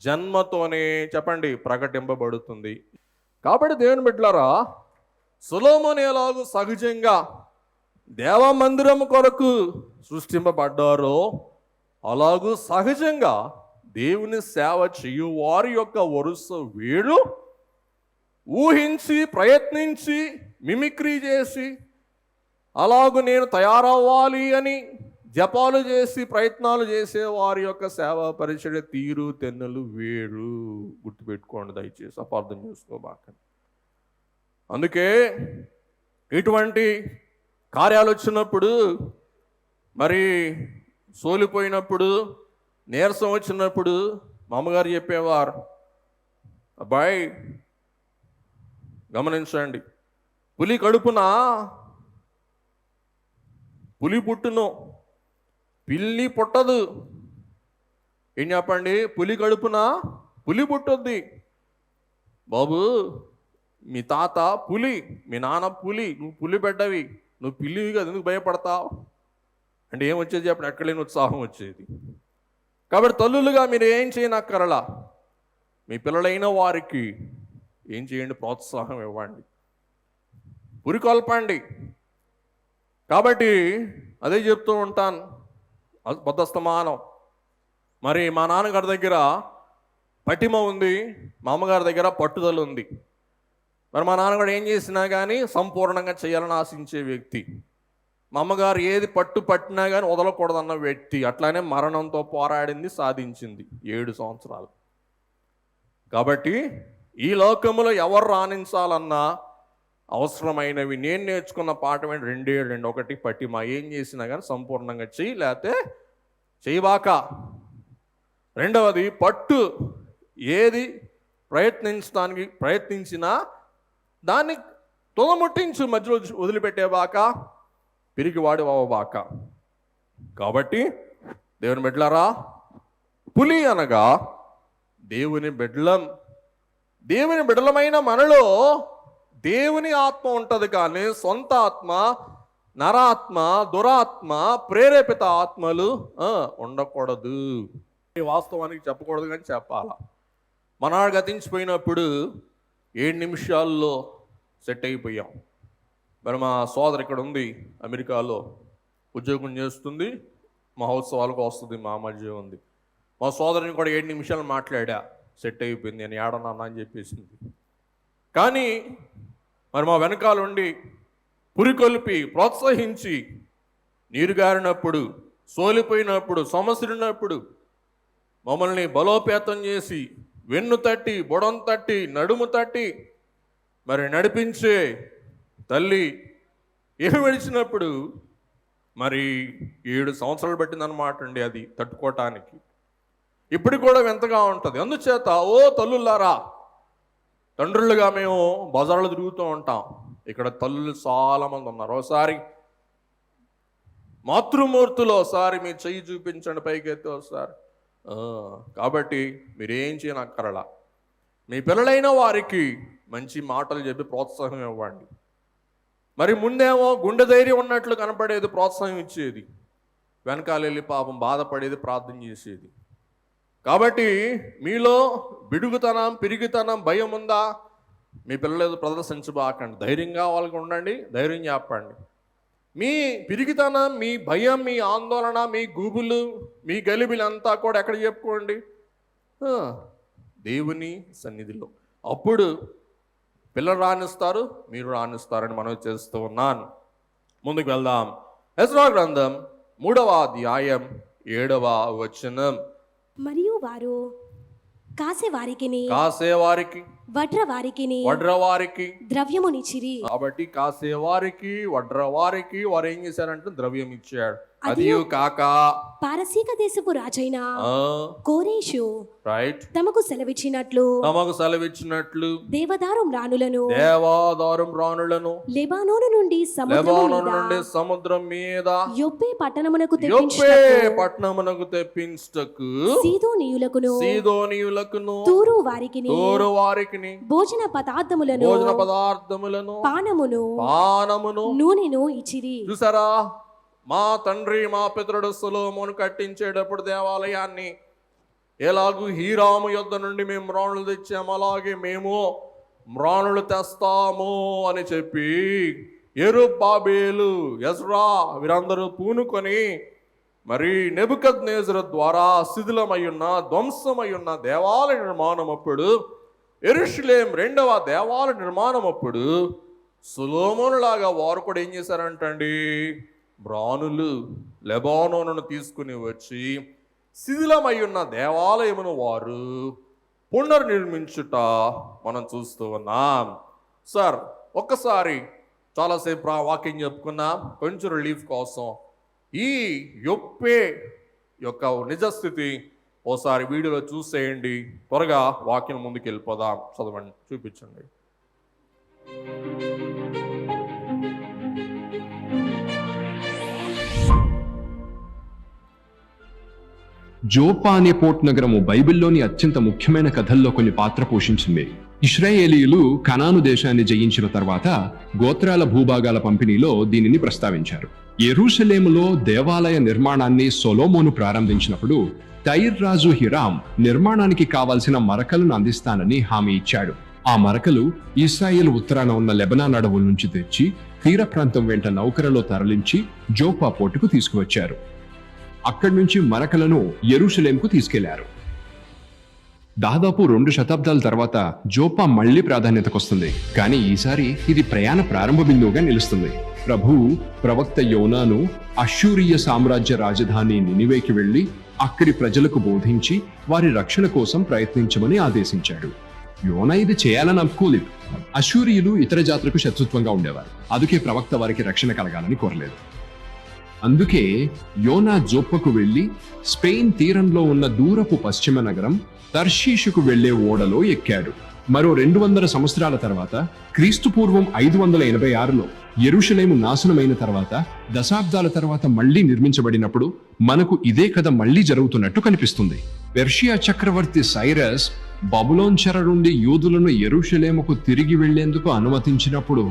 Speaker 1: జన్మతోనే చెప్పండి ప్రకటింపబడుతుంది. కాబట్టి దేవుని బిడ్డలారా, సొలొమోను ఎలాగూ సహజంగా దేవమందిరం కొరకు సృష్టింపబడ్డారో, అలాగూ సహజంగా దేవుని సేవ చేయు వారి యొక్క వరుస వేడు ఊహించి, ప్రయత్నించి, మిమిక్రీ చేసి, అలాగూ నేను తయారవ్వాలి అని జపాలు చేసి ప్రయత్నాలు చేసే వారి యొక్క సేవా పరిచయ తీరు తెన్నులు వేరు. గుర్తుపెట్టుకోండి దయచేసి, అపార్థం చేసుకోబాకండి. అందుకే ఇటువంటి కార్యాలు వచ్చినప్పుడు, మరి సోలిపోయినప్పుడు, నీరసం వచ్చినప్పుడు మా అమ్మగారు చెప్పేవారు, అబ్బాయి గమనించండి, పులి కడుపున పులి పుట్టును, పిల్లి పుట్టదు. ఏం చెప్పండి? పులి కడుపున పులి పుట్టుద్ది. బాబు, మీ తాత పులి, మీ నాన్న పులి, నువ్వు పులి బిడ్డవి, నువ్వు పిల్లివి కదా, ఎందుకు భయపడతావు అంటే ఏం వచ్చేది చెప్పండి? ఎక్కడలేని ఉత్సాహం వచ్చేది. కాబట్టి తల్లులుగా మీరు ఏం చేయనక్కరలా, మీ పిల్లలైన వారికి ఏం చేయండి? ప్రోత్సాహం ఇవ్వండి, పురికొల్పండి. కాబట్టి అదే చెప్తూ ఉంటాను పొద్దస్తమానం. మరి మా నాన్నగారి దగ్గర పటిమ ఉంది, మా అమ్మగారి దగ్గర పట్టుదల ఉంది. మరి మా నాన్నగారు ఏం చేసినా కానీ సంపూర్ణంగా చేయాలని ఆశించే వ్యక్తి. మా అమ్మగారు ఏది పట్టినా కానీ వదలకూడదన్న వ్యక్తి. అట్లానే మరణంతో పోరాడింది, సాధించింది 7 సంవత్సరాలు. కాబట్టి ఈ లోకములో ఎవరు రాణించాలన్నా అవసరమైనవి నేను నేర్చుకున్న పాఠం ఏంటి? 2 ఒకటి పట్టిమ. ఏం చేసినా కానీ సంపూర్ణంగా చెయ్యి, లేకపోతే చేయబాక. రెండవది పట్టు. ఏది ప్రయత్నించినా దాన్ని తుదముట్టించు, మధ్యలో వదిలిపెట్టేబాక, పిరిగివాడు అవ్వబాక. కాబట్టి దేవుని బిడ్డలారా, పులి అనగా దేవుని బిడ్డలం. దేవుని బిడ్డలమైన మనలో దేవుని ఆత్మ ఉంటుంది, కానీ సొంత ఆత్మ, నరాత్మ, దురాత్మ, ప్రేరేపిత ఆత్మలు ఉండకూడదు. ఈ వాస్తవానికి చెప్పకూడదు కానీ చెప్పాలా. మనాడు గతించిపోయినప్పుడు 7 నిమిషాల్లో సెట్ అయిపోయాం. మరి మా సోదరు ఇక్కడ ఉంది, అమెరికాలో ఉద్యోగం చేస్తుంది, మహోత్సవాలకు వస్తుంది, మా మధ్య ఉంది. మా సోదరుని కూడా 7 నిమిషాలు మాట్లాడా, సెట్ అయిపోయింది, నేను ఏడన్నా అని చెప్పేసింది. కానీ మరి మా వెనకాల ఉండి పురికొల్పి ప్రోత్సహించి నీరు గారినప్పుడు, సోలిపోయినప్పుడు, సమస్యలున్నప్పుడు మమ్మల్ని బలోపేతం చేసి వెన్ను తట్టి, బొడం తట్టి, నడుము తట్టి మరి నడిపించే తల్లి ఏమి విడిచినప్పుడు మరి 7 సంవత్సరాలు పట్టిందన్నమాట అండి అది తట్టుకోవటానికి. ఇప్పుడు కూడా వింతగా ఉంటుంది. అందుచేత ఓ తల్లులారా, తండ్రులుగా మేము బజార్లు తిరుగుతూ ఉంటాం. ఇక్కడ తల్లులు చాలామంది ఉన్నారు. ఒకసారి మాతృమూర్తిలో ఒకసారి మీ చెయ్యి చూపించండి పైకెత్తి ఒకసారి. కాబట్టి మీరేం చేయనక్కరలా, మీ పిల్లలైన వారికి మంచి మాటలు చెప్పి ప్రోత్సాహం ఇవ్వండి. మరి ముందేమో గుండె ధైర్యం ఉన్నట్లు కనపడేది, ప్రోత్సాహం ఇచ్చేది, వెనకాల వెళ్ళి పాపం బాధపడేది, ప్రార్థన చేసేది. కాబట్టి మీలో బిడుగుతనం, పిరిగితనం, భయం ఉందా? మీ పిల్లలు ప్రదర్శించబాకండి. ధైర్యంగా వాళ్ళకి ఉండండి, ధైర్యం చెప్పండి. మీ పిరిగితనం, మీ భయం, మీ ఆందోళన, మీ గూబులు, మీ గలిబిలంతా కూడా ఎక్కడ చెప్పుకోండి? దేవుని సన్నిధిలో. అప్పుడు పిల్లలు రాణిస్తారు, మీరు రాణిస్తారని మనం చేస్తూ ఉన్నాను. ముందుకు వెళ్దాం. ఎజ్రా గ్రంథం 3వ అధ్యాయం 7వ వచనం.
Speaker 2: మరియు వారు కాసేవారికిని
Speaker 1: వడ్రవారికి
Speaker 2: ద్రవ్యమునిచ్చిరి.
Speaker 1: కాబట్టి కాసేవారికి, వడ్రవారికి వారు ఏం చేశారంటే ద్రవ్యం ఇచ్చాడు. అదియు కాక
Speaker 2: పారసీక దేశపు రాజైన కోరేషు తమకు సెలవిచ్చినట్లు దేవదారు రాణులను లెబానోను నుండి
Speaker 1: సముద్రం మీద
Speaker 2: యొప్పే పట్టణమునకు
Speaker 1: తెప్పించుటకు
Speaker 2: సీదోనీయులకును తూరు వారికిని భోజన పదార్థములను పానమును నూనెను ఇచ్చిరి.
Speaker 1: చూసారా, మా తండ్రి, మా పితరుడు సొలొమోను కట్టించేటప్పుడు దేవాలయాన్ని ఎలాగూ హీరాము యొద్ద నుండి మేము మ్రాణులు తెచ్చాము, అలాగే మేము మ్రాణులు తెస్తాము అని చెప్పి యెరుబ్బాబేలు, ఎజ్రా వీరందరూ పూనుకొని మరి నెబుకద్నెజరు ద్వారా శిథిలమయ్యున్న, ధ్వంసమయ్యున్న దేవాలయ నిర్మాణం అప్పుడు, యెరూషలేం 2వ దేవాలయ నిర్మాణం అప్పుడు సొలొమోను లాగా వారు కూడా ఏం చేశారంటండి, మ్రాణులు లెబానోనును తీసుకుని వచ్చి శిథిలమయ్యున్న దేవాలయమును వారు పునర్నిర్మించుట మనం చూస్తూ ఉన్నాం. సార్ ఒక్కసారి చాలాసేపు వాక్యం చెప్పుకున్నాం, కొంచెం రిలీఫ్ కోసం ఈ యొప్పే యొక్క నిజస్థితి ఓసారి వీడియోలో చూసేయండి. త్వరగా వాక్యం ముందుకు వెళ్ళిపోదాం. చదవండి, చూపించండి.
Speaker 4: జోపా అనే పోర్ట్ నగరము బైబిల్లోని అత్యంత ముఖ్యమైన కథల్లో కొన్ని పాత్ర పోషించింది. ఇశ్రాయేలీయులు కనాను దేశాన్ని జయించిన తర్వాత గోత్రాల భూభాగాల పంపిణీలో దీనిని ప్రస్తావించారు. యెరూషలేములో దేవాలయ నిర్మాణాన్ని సొలొమోను ప్రారంభించినప్పుడు టైర్ రాజు హిరాం నిర్మాణానికి కావాల్సిన మరకలను అందిస్తానని హామీ ఇచ్చాడు. ఆ మరకలు ఇశ్రాయేలు ఉత్తరాన ఉన్న లెబనాన్ అడవుల నుంచి తెచ్చి తీర ప్రాంతం వెంట నౌకరలో తరలించి జోపా పోర్టుకు తీసుకువచ్చారు. అక్కడి నుంచి మరకలను యెరూషలేంకు తీసుకెళ్లారు. దాదాపు 2 శతాబ్దాల తర్వాత జోపా మళ్లీ ప్రాధాన్యతకొస్తుంది. కానీ ఈసారి ఇది ప్రయాణ ప్రారంభ బిందువుగా నిలుస్తుంది. ప్రభువు ప్రవక్త యోనాను అష్షూరియ సామ్రాజ్య రాజధాని నినివేకి వెళ్లి అక్కడి ప్రజలకు బోధించి వారి రక్షణ కోసం ప్రయత్నించమని ఆదేశించాడు. యోనా ఇది చేయాలని అనుకోలేదు. అష్షూరియులు ఇతర జాతులకు శత్రుత్వంగా ఉండేవారు. అందుకే ప్రవక్త వారికి రక్షణ కలగాలని కోరలేదు. అందుకే యోనా జోప్పకు వెళ్లి స్పెయిన్ తీరంలో ఉన్న దూరపు పశ్చిమ నగరం తర్షీషుకు వెళ్లే ఓడలో ఎక్కాడు. మరో 200 సంవత్సరాల తర్వాత క్రీస్తుపూర్వం 586లో యెరూషలేము నాశనమైన తర్వాత దశాబ్దాల తర్వాత మళ్లీ నిర్మించబడినప్పుడు మనకు ఇదే కథ మళ్లీ జరుగుతున్నట్టు కనిపిస్తుంది. పెర్షియా చక్రవర్తి సైరస్ బబులోన్ చెర నుండి యూదులను యెరూషలేముకు తిరిగి వెళ్లేందుకు అనుమతించినప్పుడు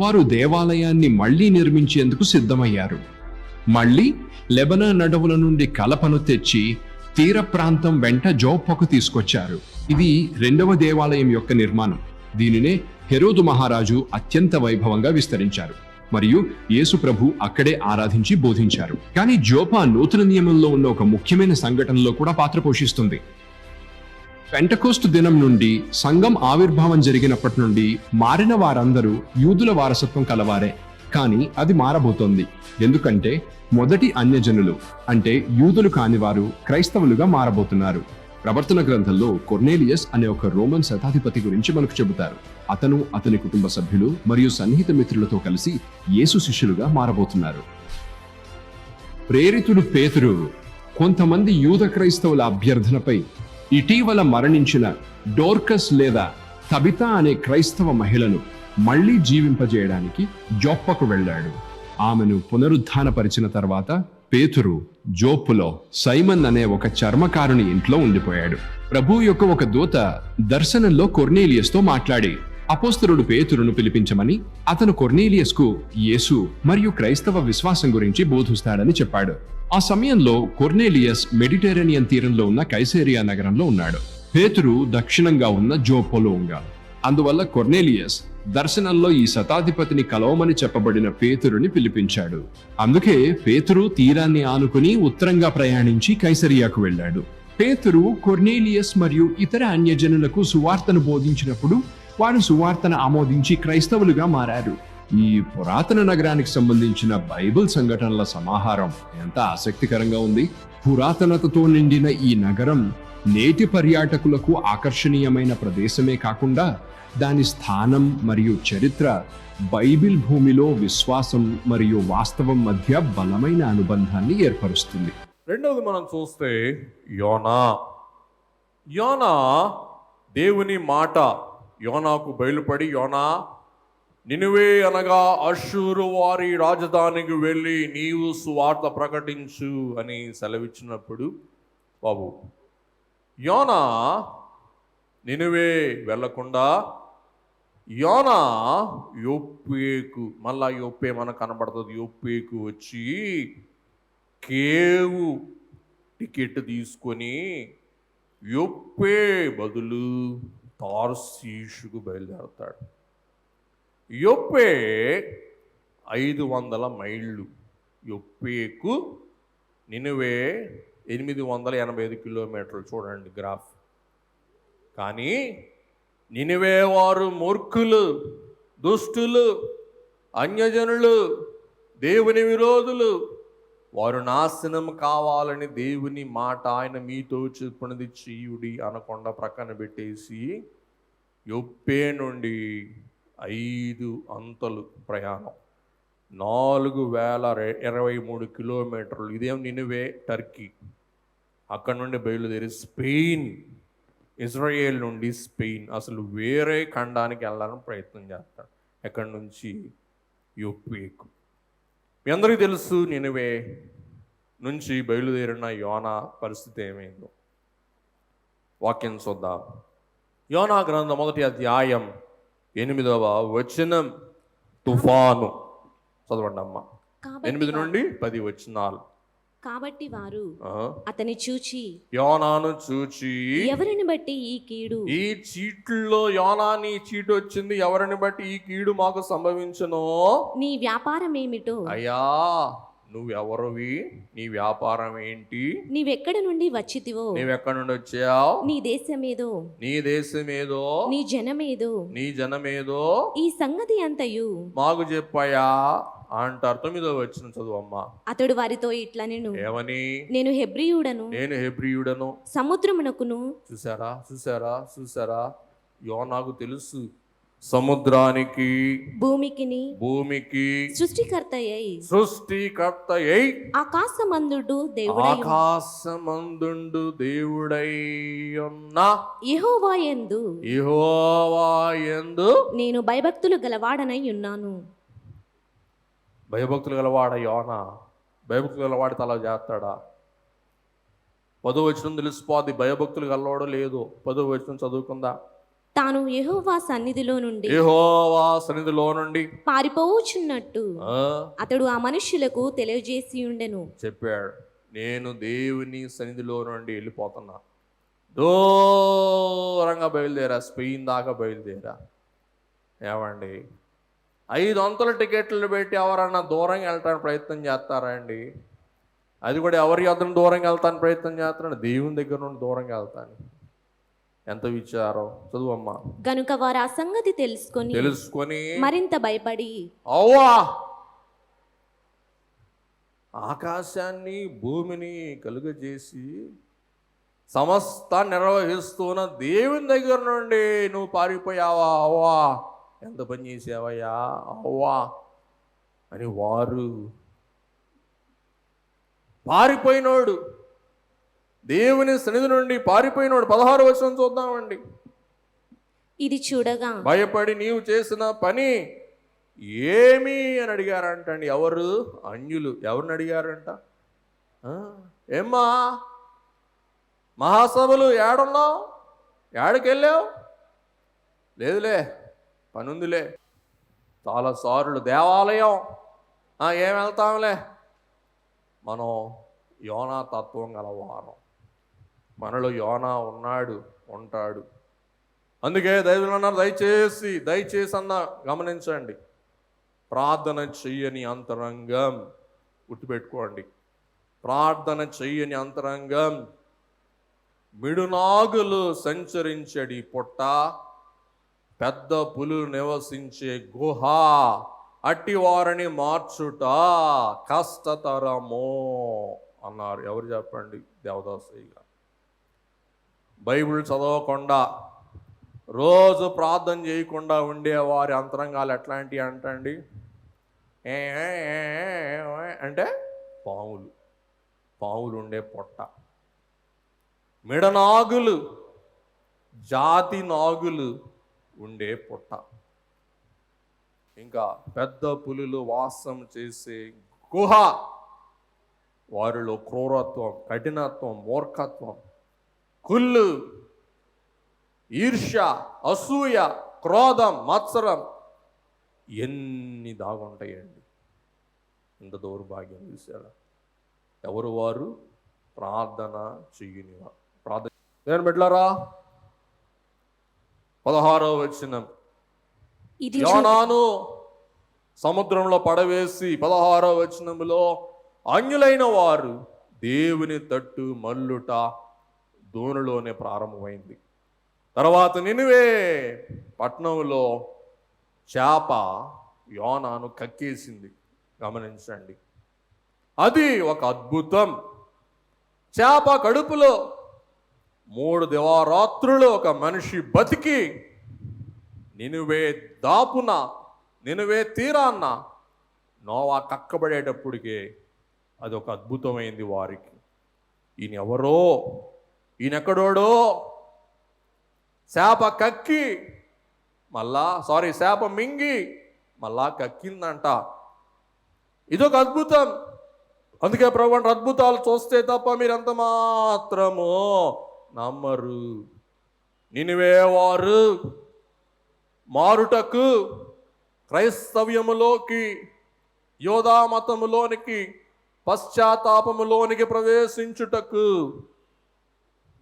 Speaker 4: వారు దేవాలయాన్ని మళ్లీ నిర్మించేందుకు సిద్ధమయ్యారు. మళ్లీ లెబనాన్ అడవుల నుండి కలపను తెచ్చి తీర ప్రాంతం వెంట జోప్పకు తీసుకొచ్చారు. ఇది రెండవ దేవాలయం యొక్క నిర్మాణం. దీనినే హెరోదు మహారాజు అత్యంత వైభవంగా విస్తరించారు మరియు యేసు ప్రభు అక్కడే ఆరాధించి బోధించారు. కానీ జోపా నూతన నియమంలో ఉన్న ఒక ముఖ్యమైన సంఘటనలో కూడా పాత్ర పోషిస్తుంది. పెంటకోస్తు దినం నుండి సంఘం ఆవిర్భావం జరిగినప్పటి నుండి మారిన వారందరూ యూదుల వారసత్వం కలవారే. కానీ అది మారబోతోంది. ఎందుకంటే మొదటి అన్యజనులు అంటే యూదులు కానివారు క్రైస్తవులుగా మారబోతున్నారు. ప్రవర్తన గ్రంథంలో కొర్నేలియస్ అనే ఒక రోమన్ శతాధిపతి గురించి మనకు చెబుతారు. అతను అతని కుటుంబ సభ్యులు మరియు సన్నిహిత మిత్రులతో కలిసి యేసు శిష్యులుగా మారబోతున్నారు. ప్రేరితుడు పేతురు కొంతమంది యూద క్రైస్తవుల అభ్యర్థనపై ఇటీవల మరణించిన డోర్కస్ లేదా తబితా అనే క్రైస్తవ మహిళను మళ్లీ జీవింపజేయడానికి జోప్పకు వెళ్ళాడు. ఆమెను పునరుద్ధానపరిచిన తర్వాత పేతురు జోప్పులో సైమన్ అనే ఒక చర్మకారుని ఇంట్లో ఉండిపోయాడు. ప్రభు యొక్క ఒక దూత దర్శనంలో కొర్నేలియస్తో మాట్లాడి అపోస్తలుడు పేతురును పిలిపించమని, అతను కొర్నేలియస్కు యేసు మరియు క్రైస్తవ విశ్వాసం గురించి బోధిస్తాడని చెప్పాడు. ఆ సమయంలో కొర్నేలియస్ మెడిటరేనియన్ తీరంలో ఉన్న కైసేరియా నగరంలో ఉన్నాడు. పేతురు దక్షిణంగా ఉన్న జోపోలో ఉన్నాడు. అందువల్ల కొర్నేలియస్ దర్శనంలో ఈ శతాధిపతిని కలవమని చెప్పబడిన పేతురుని పిలిపించాడు. అందుకే పేతురు తీరాన్ని ఆనుకుని ఉత్తరంగా ప్రయాణించి కైసరియాకు వెళ్ళాడు. పేతురు కొర్నేలియస్ మరియు ఇతర అన్యజనులకు సువార్తను బోధించినప్పుడు వారు సువార్తను ఆమోదించి క్రైస్తవులుగా మారారు. ఈ పురాతన నగరానికి సంబంధించిన బైబిల్ సంఘటనల సమాహారం ఎంత ఆసక్తికరంగా ఉంది. పురాతనతతో నిండిన ఈ నగరం నేటి పర్యాటకులకు ఆకర్షణీయమైన ప్రదేశమే కాకుండా దాని స్థానం మరియు చరిత్ర బైబిల్ భూమిలో విశ్వాసం మరియు వాస్తవం మధ్య బలమైన అనుబంధాన్ని ఏర్పరుస్తుంది.
Speaker 1: రెండవది మనం చూస్తే యోనా దేవుని మాట యోనాకు బయలుపడి, యోనా నినివే అనగా అష్షూరు వారి రాజధానికి వెళ్ళి నీవు సువార్త ప్రకటించు అని సెలవిచ్చినప్పుడు బాబు యోనా నినివే వెళ్ళకుండా యోనా యొప్పేకు, మళ్ళా యొప్పే మనకు కనబడుతుంది, యొప్పేకు వచ్చి కేవు టికెట్ తీసుకొని యొప్పే బదులు తార్షీషుకు బయలుదేరతాడు. యొప్పే 500 మైళ్ళు, యొప్పేకు నినివే 885 కిలోమీటర్లు. చూడండి గ్రాఫ్. కానీ నినివే వారు మూర్ఖులు, దుష్టులు, అన్యజనులు, దేవుని విరోధులు. వారు నాశనం కావాలని దేవుని మాట ఆయన మీతో చెప్పినది చేయుడి అనకుండా ప్రక్కన పెట్టేసి యొప్పే నుండి 5 అంతలు ప్రయాణం, 4023 కిలోమీటర్లు. ఇదేం నినివే టర్కీ. అక్కడ నుండి బయలుదేరి స్పెయిన్, ఇజ్రాయేల్ నుండి స్పెయిన్, అసలు వేరే ఖండానికి వెళ్ళడానికి ప్రయత్నం చేస్తాడు. ఎక్కడి నుంచి? యొప్పేకు. మీ అందరికీ తెలుసు నినివే నుంచి బయలుదేరిన యోనా పరిస్థితి ఏమైందో. వాక్యం చూద్దాం. యోనా గ్రంథం 1వ అధ్యాయం 8వ వచనం. తుఫాను. చదవండి అమ్మ. 8 నుండి 10 వచనాలు.
Speaker 3: కాబట్టి వారు అతని చూచి,
Speaker 1: యోనాను చూచి,
Speaker 3: ఎవరిని బట్టి ఈ కీడు?
Speaker 1: ఈ చీట్లలో యోనాని చీటు వచ్చింది, ఎవరిని బట్టి ఈ కీడు మాకు సంభవించునో?
Speaker 3: నీ వ్యాపారం ఏమిటో?
Speaker 1: అయ్యా నువ్వెవరివి? నీ వ్యాపారం ఏంటి?
Speaker 3: నీవెక్కడ నుండి వచ్చితివో?
Speaker 1: నీవెక్కడ నుండి వచ్చావు?
Speaker 3: నీ దేశమేదో?
Speaker 1: నీ దేశమేదో?
Speaker 3: నీ జనమేదో?
Speaker 1: నీ జనమేదో?
Speaker 3: ఈ సంగతి అంతయు
Speaker 1: మాకు చెప్పాయా అంటారు. 9వ వచనం చదువమ్మా.
Speaker 3: అతడు వారితో ఇట్లా
Speaker 1: ఏమని?
Speaker 3: నేను హెబ్రీయుడను,
Speaker 1: నేను హెబ్రీయుడను.
Speaker 3: సముద్రమునకును.
Speaker 1: చూసారా చూసారా చూసారా? యోనాకు తెలుసు సముద్రానికి,
Speaker 3: భూమికి
Speaker 1: సృష్టికర్తయై
Speaker 3: ఆకాశమందుండు
Speaker 1: దేవుడై ఉన్న
Speaker 3: యెహోవా
Speaker 1: యందు
Speaker 3: నేను భయభక్తులు గలవాడనై ఉన్నాను.
Speaker 1: భయభక్తులు గలవాడ యోనా? భయభక్తులు గలవాడితే అలా చేస్తాడా? 10వ వచనం తెలిసిపోద్ది భయభక్తులు గలవాడో లేదో. 10వ వచనం చదువుకుందా.
Speaker 3: తాను యెహోవా సన్నిధిలో నుండి
Speaker 1: యెహోవా సన్నిధిలో నుండి
Speaker 3: పారిపోవుచున్నట్టు
Speaker 1: ఆ,
Speaker 3: అతడు ఆ మనుష్యులకు తెలియజేసి ఉండెను.
Speaker 1: చెప్పాడు, నేను దేవుని సన్నిధిలో నుండి వెళ్ళిపోతున్నా. దూరంగా బయలుదేరా, స్పెయిన్ దాకా బయలుదేరా. ఏమండి, 500 టికెట్లు పెట్టి ఎవరన్నా దూరంగా వెళ్ళటానికి ప్రయత్నం చేస్తారా అండి? అది కూడా ఎవరి యొద్దకు దూరంగా వెళ్తాను ప్రయత్నం చేస్తున్నాను? దేవుని దగ్గర నుండి దూరంగా వెళ్తాను. ఎంత విచారం. చదువమ్మా.
Speaker 3: గనుక వారు ఆ సంగతి తెలుసుకొని మరింత భయపడి
Speaker 1: అవ్వా, ఆకాశాన్ని భూమిని కలుగజేసి సమస్త నిర్వహిస్తున్న దేవుని దగ్గర నుండి నువ్వు పారిపోయావా? అవ్వా, ఎంత పని చేసావయ్యా అవ్వా అని వారు. పారిపోయినోడు, దేవుని సన్నిధి నుండి పారిపోయినోడు. 16వ వచనం చూద్దామండి.
Speaker 3: ఇది చూడగా
Speaker 1: భయపడి నీవు చేసిన పని ఏమి అని అడిగారంటండి. ఎవరు? అన్యులు. ఎవరిని అడిగారంట? ఏమ్మా మహాసభలు ఏడున్నావు? ఏడకెళ్ళావు? లేదులే, పనుందిలే. చాలా సార్లు దేవాలయం ఏం వెళ్తాంలే. మనం యోనా తత్వం గలవారం. మనలో యోనా ఉన్నాడు, ఉంటాడు. అందుకే దైవులు అన్నారు, దయచేసి అన్న గమనించండి, ప్రార్థన చెయ్యని అంతరంగం. గుర్తుపెట్టుకోండి, ప్రార్థన చెయ్యని అంతరంగం మిడునాగులు సంచరించడి పుట్ట, పెద్ద పులులు నివసించే గుహ, అట్టి వారిని మార్చుట కష్టతరము అన్నారు. ఎవరు చెప్పండి? దేవదాసయ్య గారు. బైబిల్ చదవకుండా రోజు ప్రార్థన చేయకుండా ఉండే వారి అంతరంగాలు ఎట్లాంటివి అంటండి? అంటే పాములు ఉండే పొట్ట, మిడనాగులు, జాతి నాగులు ఉండే పొట్ట, ఇంకా పెద్ద పులులు వాసం చేసే గుహ. వారిలో క్రూరత్వం, కఠినత్వం, మూర్ఖత్వం, కుళ్ళు, ఈర్ష్య, అసూయ, క్రోధం, మత్సరం ఎన్ని దాగుంటాయండి. ఇంత దౌర్భాగ్యం చూసారా? ఎవరు వారు? ప్రార్థన చెయ్యనివారు. ప్రార్థన నేను బిడ్డలారా, 16వ వచనం. యోనాను సముద్రంలో పడవేసి 16వ వచనంలో అన్యులైన వారు దేవుని తట్టు మల్లుట దోణిలోనే ప్రారంభమైంది. తర్వాత నినివే పట్టణంలో చేప యోనాను కక్కేసింది. గమనించండి, అది ఒక అద్భుతం. చేప కడుపులో 3 దివారాత్రులు ఒక మనిషి బతికి నినివే దాపున, నినివే తీరాన్న నోవా కక్కబడేటప్పటికే అది ఒక అద్భుతమైంది వారికి. ఈయన ఎవరో, ఈయనెక్కడోడో చేప కక్కి చేప మింగి మళ్ళా కక్కిందంట. ఇదొక అద్భుతం. అందుకే ప్రభువు అద్భుతాలు చూస్తే తప్ప మీరంత మాత్రము నమ్మరు. నినివే వారు మారుటకు, క్రైస్తవ్యములోకి, యోధా మతములోనికి, పశ్చాత్తాపములోనికి ప్రవేశించుటకు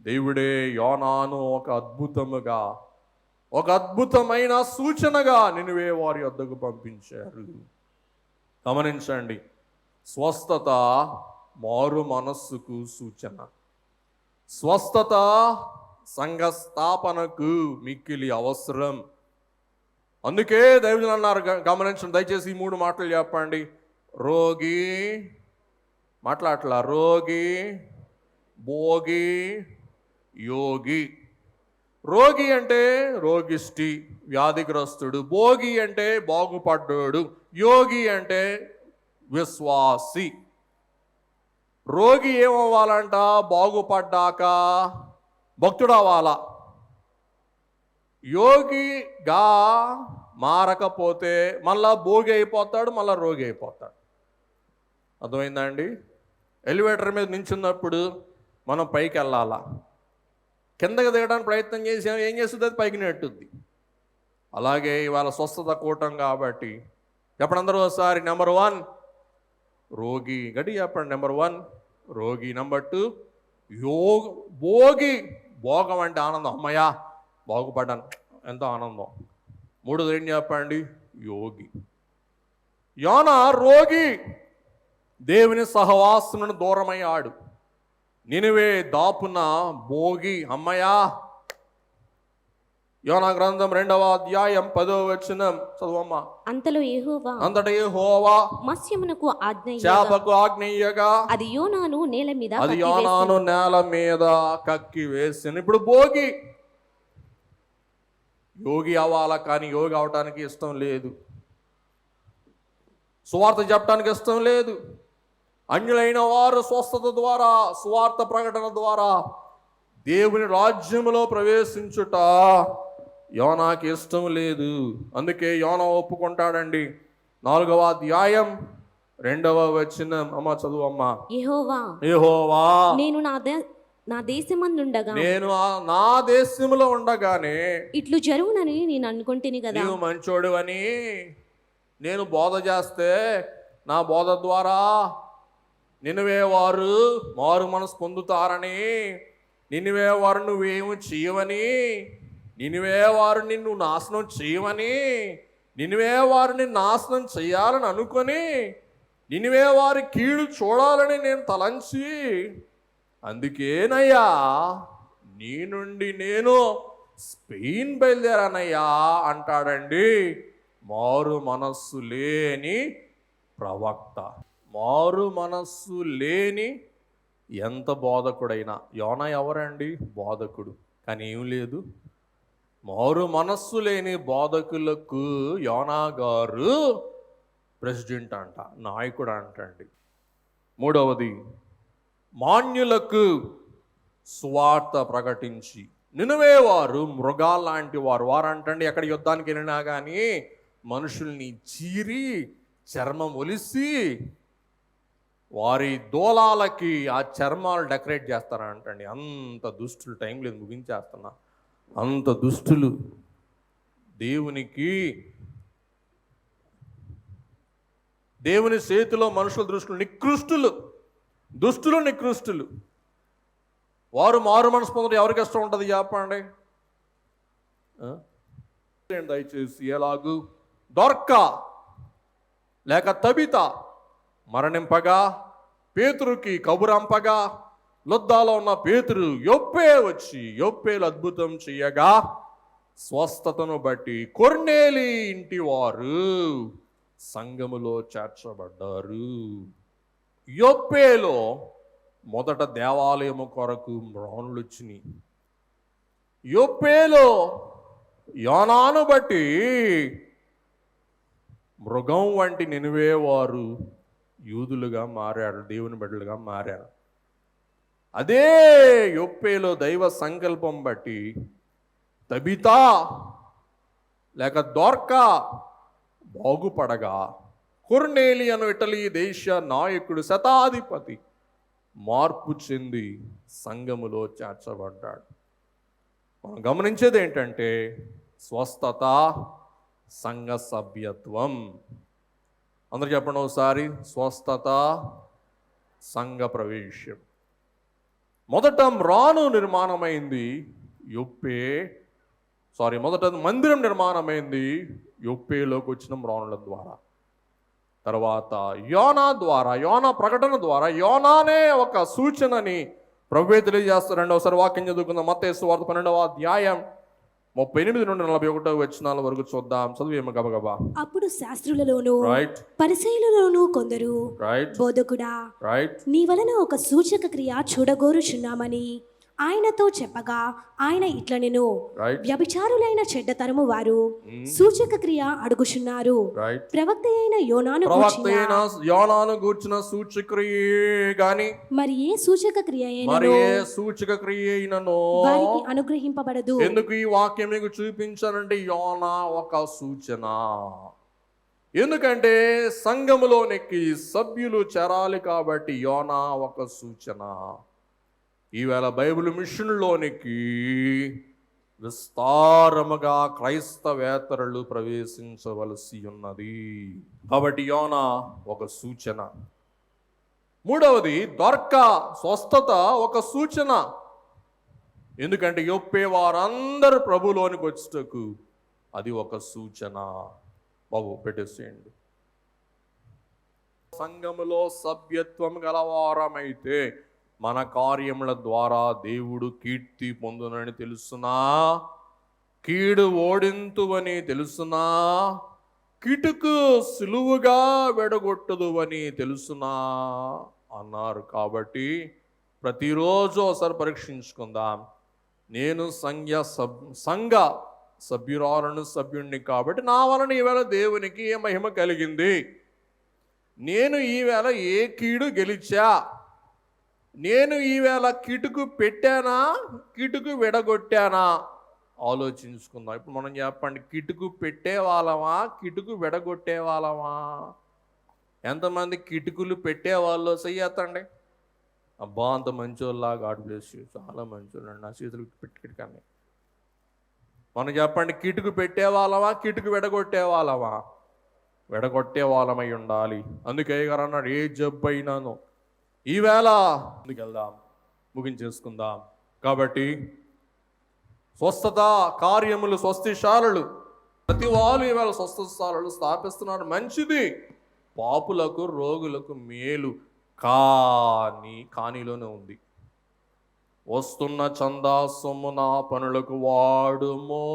Speaker 1: దేవుడే యోనాను ఒక అద్భుతముగా, ఒక అద్భుతమైన సూచనగా నినివే వారి వద్దకు పంపించారు. గమనించండి, స్వస్థత మారు మనస్సుకు సూచన. స్వస్థత సంఘ స్థాపనకు మిక్కిలి అవసరం. అందుకే దైవజనులు అన్నారు, గమనించండి దయచేసి ఈ 3 మాటలు చెప్పండి. రోగి, మాట్లాడట్లా, రోగి, భోగి, యోగి. రోగి అంటే రోగిష్టి, వ్యాధిగ్రస్తుడు. భోగి అంటే బాగుపడ్డాడు. యోగి అంటే విశ్వాసి. రోగి ఏమవ్వాలంట? బాగుపడ్డాక భక్తుడు అవ్వాలా. యోగిగా మారకపోతే మళ్ళా భోగి అయిపోతాడు, మళ్ళా రోగి అయిపోతాడు. అర్థమైందా అండి? ఎలివేటర్ మీద నించున్నప్పుడు మనం పైకి వెళ్ళాలా. కిందకి దిగడానికి ప్రయత్నం చేసాం, ఏం చేస్తుంది? అది పైకి నెట్టుద్ది. అలాగే ఇవాళ స్వస్థత కూటం కాబట్టి చెప్పండి అందరూ ఒకసారి. నెంబర్ 1 రోగి, గట్టి చెప్పండి. నెంబర్ 1 రోగి. నెంబర్ 2 భోగి. భోగం అంటే ఆనందం, అమ్మయ్యా బాగుపడ్డాను, ఎంతో ఆనందం. 3 ఏం చెప్పండి? యోగి. యోనా రోగి, దేవుని సహవాసమును దూరమయ్యాడు. నినివే దాపున భోగి, అమ్మయ్యా. యోనా గ్రంథం 2వ అధ్యాయం 10వ వచనం చదువమ్మా.
Speaker 3: అంతటా
Speaker 1: యెహోవా
Speaker 3: మత్స్యమునకు ఆజ్ఞ
Speaker 1: చేపకు ఆజ్ఞయ్యగా
Speaker 3: అది యోనాను నేల మీద
Speaker 1: అది యోనాను నేల మీద కక్కి వేసిన. ఇప్పుడు భోగి యోగి అవ్వాలా, కానీ యోగి అవటానికి ఇష్టం లేదు. సువార్త చెప్పడానికి ఇష్టం లేదు. అన్యులైన వారు స్వస్థత ద్వారా, సువార్త ప్రకటన ద్వారా దేవుని రాజ్యములో ప్రవేశించుట యోనాకి ఇష్టం లేదు. అందుకే యోనా ఒప్పుకుంటాడండి. 4వ అధ్యాయం 2వ వచనం. అమ్మ చదువు అమ్మా. యెహోవా
Speaker 3: నేను నా దేశమందుండగా,
Speaker 1: నేను నా దేశంలో ఉండగానే
Speaker 3: ఇట్లు జరుగునని నేను అనుకుంటేని కదా.
Speaker 1: నీవు మంచోడు అని నేను బోధ చేస్తే, నా బోధ ద్వారా నినివే వారు మారు మనసు పొందుతారని, నినివే వారు నువ్వేమి చేయవని, నినివే వారు నిన్ను నాశనం చేయవని, నినివే వారిని నాశనం చేయాలని అనుకొని, నినివే వారి కీడు చూడాలని నేను తలంచి, అందుకేనయ్యా నీ నుండి నేను స్పెయిన్ బయలుదేరానయ్యా అంటాడండి మారు మనస్సు లేని ప్రవక్త. మారు మనస్సు లేని ఎంత బోధకుడైనా. యోనా ఎవరండి? బోధకుడు. కానీ ఏం లేదు, మారు మనస్సు లేని బోధకులకు యోనా గారు ప్రెసిడెంట్ అంట, నాయకుడు అంటండి. 3వది మాన్యులకు సువార్త ప్రకటించి. నినివే వారు మృగాల్లాంటి వారు. వారంటండి ఎక్కడ యుద్ధానికి వెళ్ళినా కానీ మనుషుల్ని చీరి చర్మం ఒలిసి వారి దూలాలకి ఆ చర్మాలు డెకరేట్ చేస్తారంటండి. అంత దుష్టులు. టైం లేదు, ముగించేస్తున్నా. అంత దుష్టులు. దేవుని చేతిలో మనుషుల దృష్టిలో నికృష్టులు, దుష్టులు, నికృష్టులు. వారు మారు మనసు పొందడం ఎవరికి ఇష్టం ఉంటుంది చెప్పండి? దయచేసి ఎలాగూ దొర్క లేక తబిత మరణింపగా పేతురుకి కబురంపగా లొద్దాలో ఉన్న పేతురు యొప్పే వచ్చి యొప్పేలు అద్భుతం చేయగా స్వస్థతను బట్టి కొర్నేలి ఇంటి వారు సంఘములో చేర్చబడ్డారు. యొప్పేలో మొదట దేవాలయము కొరకు మ్రానులు వచ్చినాయి. యొప్పేలో యోనాను బట్టి మృగం వంటి నినివే వారు యూదులుగా మారారు, దేవుని బిడ్డలుగా మారారు. అదే యొప్పేలో దైవ సంకల్పం బట్టి తబితా లేక దోర్క బాగుపడగా కొర్నేలి అను ఇటలీ దేశ నాయకుడు శతాధిపతి మార్పు చెంది సంఘములో చేర్చబడ్డాడు. మనం గమనించేది ఏంటంటే స్వస్థత, సంఘ సభ్యత్వం. అందరూ చెప్పండి ఒకసారి. స్వస్థత, సంఘ ప్రవేశం. మొదట మ్రాను నిర్మాణమైంది మొదట మందిరం నిర్మాణమైంది యొప్పేలోకి వచ్చిన మ్రానుల ద్వారా. తర్వాత యోనా ద్వారా, యోనా ప్రకటన ద్వారా, యోనానే ఒక సూచనని ప్రభువే తెలియజేస్తారు. రెండవసారి వాక్యం చదువుకుందాం. మత్తయి సువార్త 12వ అధ్యాయం 38 నుండి 41 వచనాల వరకు చూద్దాం. చదివేమో గబగబా.
Speaker 2: అప్పుడు శాస్త్రులలోను పరిసయ్యులలోను కొందరు బోధకుడా, నీ వలన ఒక సూచక క్రియ చూడగోరుచున్నామని ఆయనతో చెప్పగా ఆయన ఇట్లనెను, వ్యభిచారులైన చెడ్డ తరము వారు సూచక క్రియ అడుగుచున్నారు. ప్రవక్త అయిన యోనాను గూర్చిన సూచక క్రియే గాని మరి ఏ సూచక క్రియ అయినను వారికి అనుగ్రహింపబడదు.
Speaker 1: ఎందుకు ఈ వాక్యం మీకు చూపించానంటే యోనా ఒక సూచన. ఎందుకంటే సంఘములోనికి సభ్యులు చేరాలి కాబట్టి యోనా ఒక సూచన. ఈవేళ బైబిల్ మిషన్లోనికి విస్తారముగా క్రైస్తవేతరులు ప్రవేశించవలసి ఉన్నది. కాబట్టి యోనా ఒక సూచన. మూడవది దొర్క స్వస్థత ఒక సూచన. ఎందుకంటే యొప్పే వారందరూ ప్రభులోనికి వచ్చేటకు అది ఒక సూచన. బాబు పెట్టేసేయండి. సంఘములో సభ్యత్వం గలవారమైతే మన కార్యముల ద్వారా దేవుడు కీర్తి పొందునని తెలుసునా, కీడు ఓడింతువని తెలుసునా, కిటుకు సులువుగా వెడగొట్టదు అని తెలుసునా అన్నారు. కాబట్టి ప్రతిరోజు ఒకసారి పరీక్షించుకుందాం. నేను సంఘ సభ్యురాలను సభ్యుణ్ణి కాబట్టి నా వలన ఈవేళ దేవునికి ఏ మహిమ కలిగింది, నేను ఈవేళ ఏ కీడు గెలిచా, నేను ఈవేళ కిటుకు పెట్టానా, కిటుకు విడగొట్టానా ఆలోచించుకుందాం. ఇప్పుడు మనం చెప్పండి, కిటుకు పెట్టే వాళ్ళమా, కిటుకు విడగొట్టే వాళ్ళమా? ఎంతమంది కిటుకులు పెట్టే వాళ్ళు చెయ్యతండి. అబ్బా అంత మంచోళ్ళ, గాడ్ బ్లెస్ యూ, చాలా మంచోళ్ళండి, నా చేతులు పెట్టుకెట్టుకండి. మనం చెప్పండి, కిటుకు పెట్టే వాళ్ళమా, కిటుకు విడగొట్టే వాళ్ళమా? విడగొట్టే వాళ్ళమై ఉండాలి. అందుకే గారు అన్నాడు, ఏ జబ్బు అయినాను ఈవేళ ముందుకెళ్దాం, ముగించేసుకుందాం. కాబట్టి స్వస్థత కార్యములు, స్వస్థశాలలు ప్రతి వాళ్ళు ఈవేళ స్వస్థశాలలు స్థాపిస్తున్నారు, మంచిది. పాపులకు రోగులకు మేలు. కానీలోనే ఉంది, వస్తున్న చందా సొమ్మున పనులకు వాడుమో,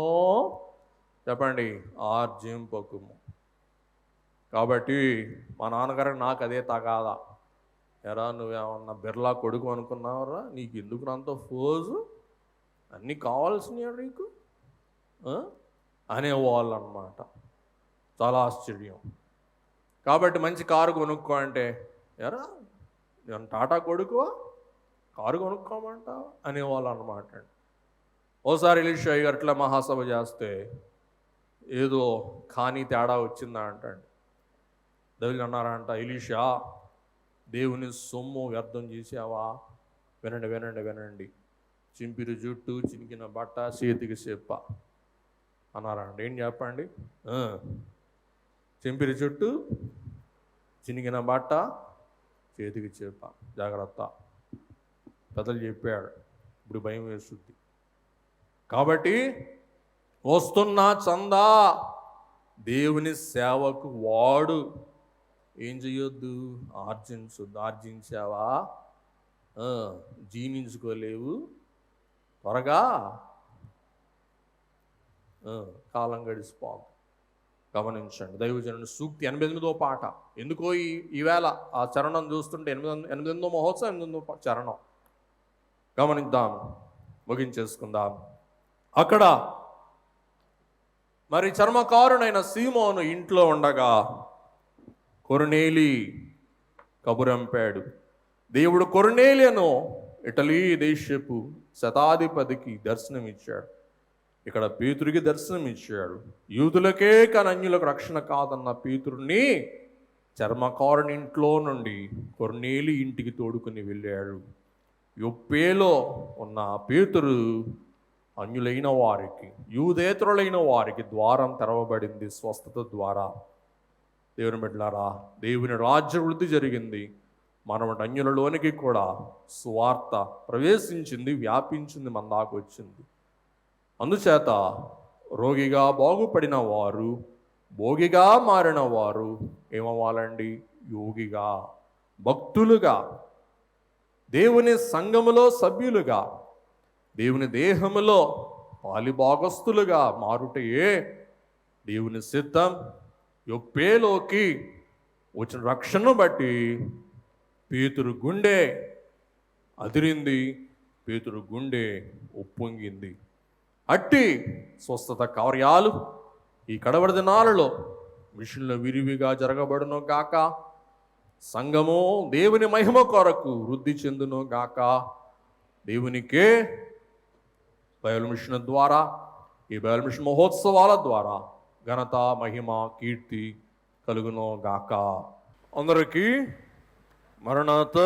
Speaker 1: చెప్పండి, ఆర్జింపకుము. కాబట్టి మా నాన్నగారికి నాకు అదే తగాదా. ఎరా నువ్వేమన్నా బిర్లా కొడుకు అనుకున్నావురా, నీకు ఎందుకు అంత ఫోజు, అన్నీ కావాల్సినవి నీకు అనేవాళ్ళు అన్నమాట. చాలా ఆశ్చర్యం. కాబట్టి మంచి కారు కొనుక్కో అంటే, ఎరా నేను టాటా కొడుకువా, కారు కొనుక్కోమంటావా అనేవాళ్ళు అన్నమాట. ఓసారి ఎలీషా గారు అట్లా మహాసభ చేస్తే ఏదో కానీ తేడా వచ్చిందా అంటండి. దేవుళ్ళు అన్నారంట, ఎలీషా దేవుని సొమ్ము వ్యర్థం చేసావా? వినండి వినండి వినండి, చింపిరి జుట్టు, చినికిన బట్ట, చేతికి చెప్ప అన్నారంట. ఏం చెప్పండి, చింపిరి జుట్టు, చినికిన బట్ట, చేతికి చెప్ప, జాగ్రత్త. పెద్దలు చెప్పాడు, ఇప్పుడు భయం వేస్తుంది. కాబట్టి వస్తున్న చందా దేవుని సేవకు వాడు. ఏం చెయ్యొద్దు, ఆర్జించొద్దు. ఆర్జించావా, జీర్ణించుకోలేవు, త్వరగా కాలం గడిచిపోదు. గమనించండి. దైవజనుని సూక్తి 88వ పాట. ఎందుకో ఈవేళ ఆ చరణం చూస్తుంటే 88వ మహోత్సవం, 88వ చరణం గమనిద్దాం, ముగించేసుకుందాం. అక్కడ మరి చర్మకారునైన సీమోను ఇంట్లో ఉండగా కొర్నేలి కబురంపాడు. దేవుడు కొర్నేలియను ఇటలీ దేశపు శతాధిపతికి దర్శనమిచ్చాడు. ఇక్కడ పేతురికి దర్శనమిచ్చాడు. యూదులకే కానీ అన్యులకు రక్షణ కాదన్న పేతురుని చర్మకారుని ఇంట్లో నుండి కొర్నేలి ఇంటికి తోడుకుని వెళ్ళాడు. యొప్పేలో ఉన్న పేతురు అన్యులైన వారికి, యూదేతరులైన వారికి ద్వారం తెరవబడింది స్వస్థత ద్వారా. దేవుని బిడ్డలారా, దేవుని రాజ్య వృద్ధి జరిగింది. మనం అన్యులలోనికి కూడా సువార్త ప్రవేశించింది, వ్యాపించింది, మన దాకా వచ్చింది. అందుచేత రోగిగా బాగుపడిన వారు, భోగిగా మారిన వారు ఏమవ్వాలండి? యోగిగా, భక్తులుగా, దేవుని సంఘములో సభ్యులుగా, దేవుని దేహములో పాలిభాగస్తులుగా మారుటయే దేవుని సిద్ధం. యొప్పేలోకి వచ్చిన రక్షణను బట్టి పేతురు గుండె అదిరింది, పేతురు గుండె ఉప్పొంగింది. అట్టి స్వస్థత కార్యాలు ఈ కడవరి దినాలలో మిషన్లో విరివిగా జరగబడును గాక. సంఘము దేవుని మహిమ కొరకు వృద్ధి చెందును గాక. దేవునికే బైబిల్ మిషన్ ద్వారా, ఈ బైబిల్ మిషన్ మహోత్సవాల ద్వారా ఘనత, మహిమ, కీర్తి కలుగును గాక. అందరికీ మరణాత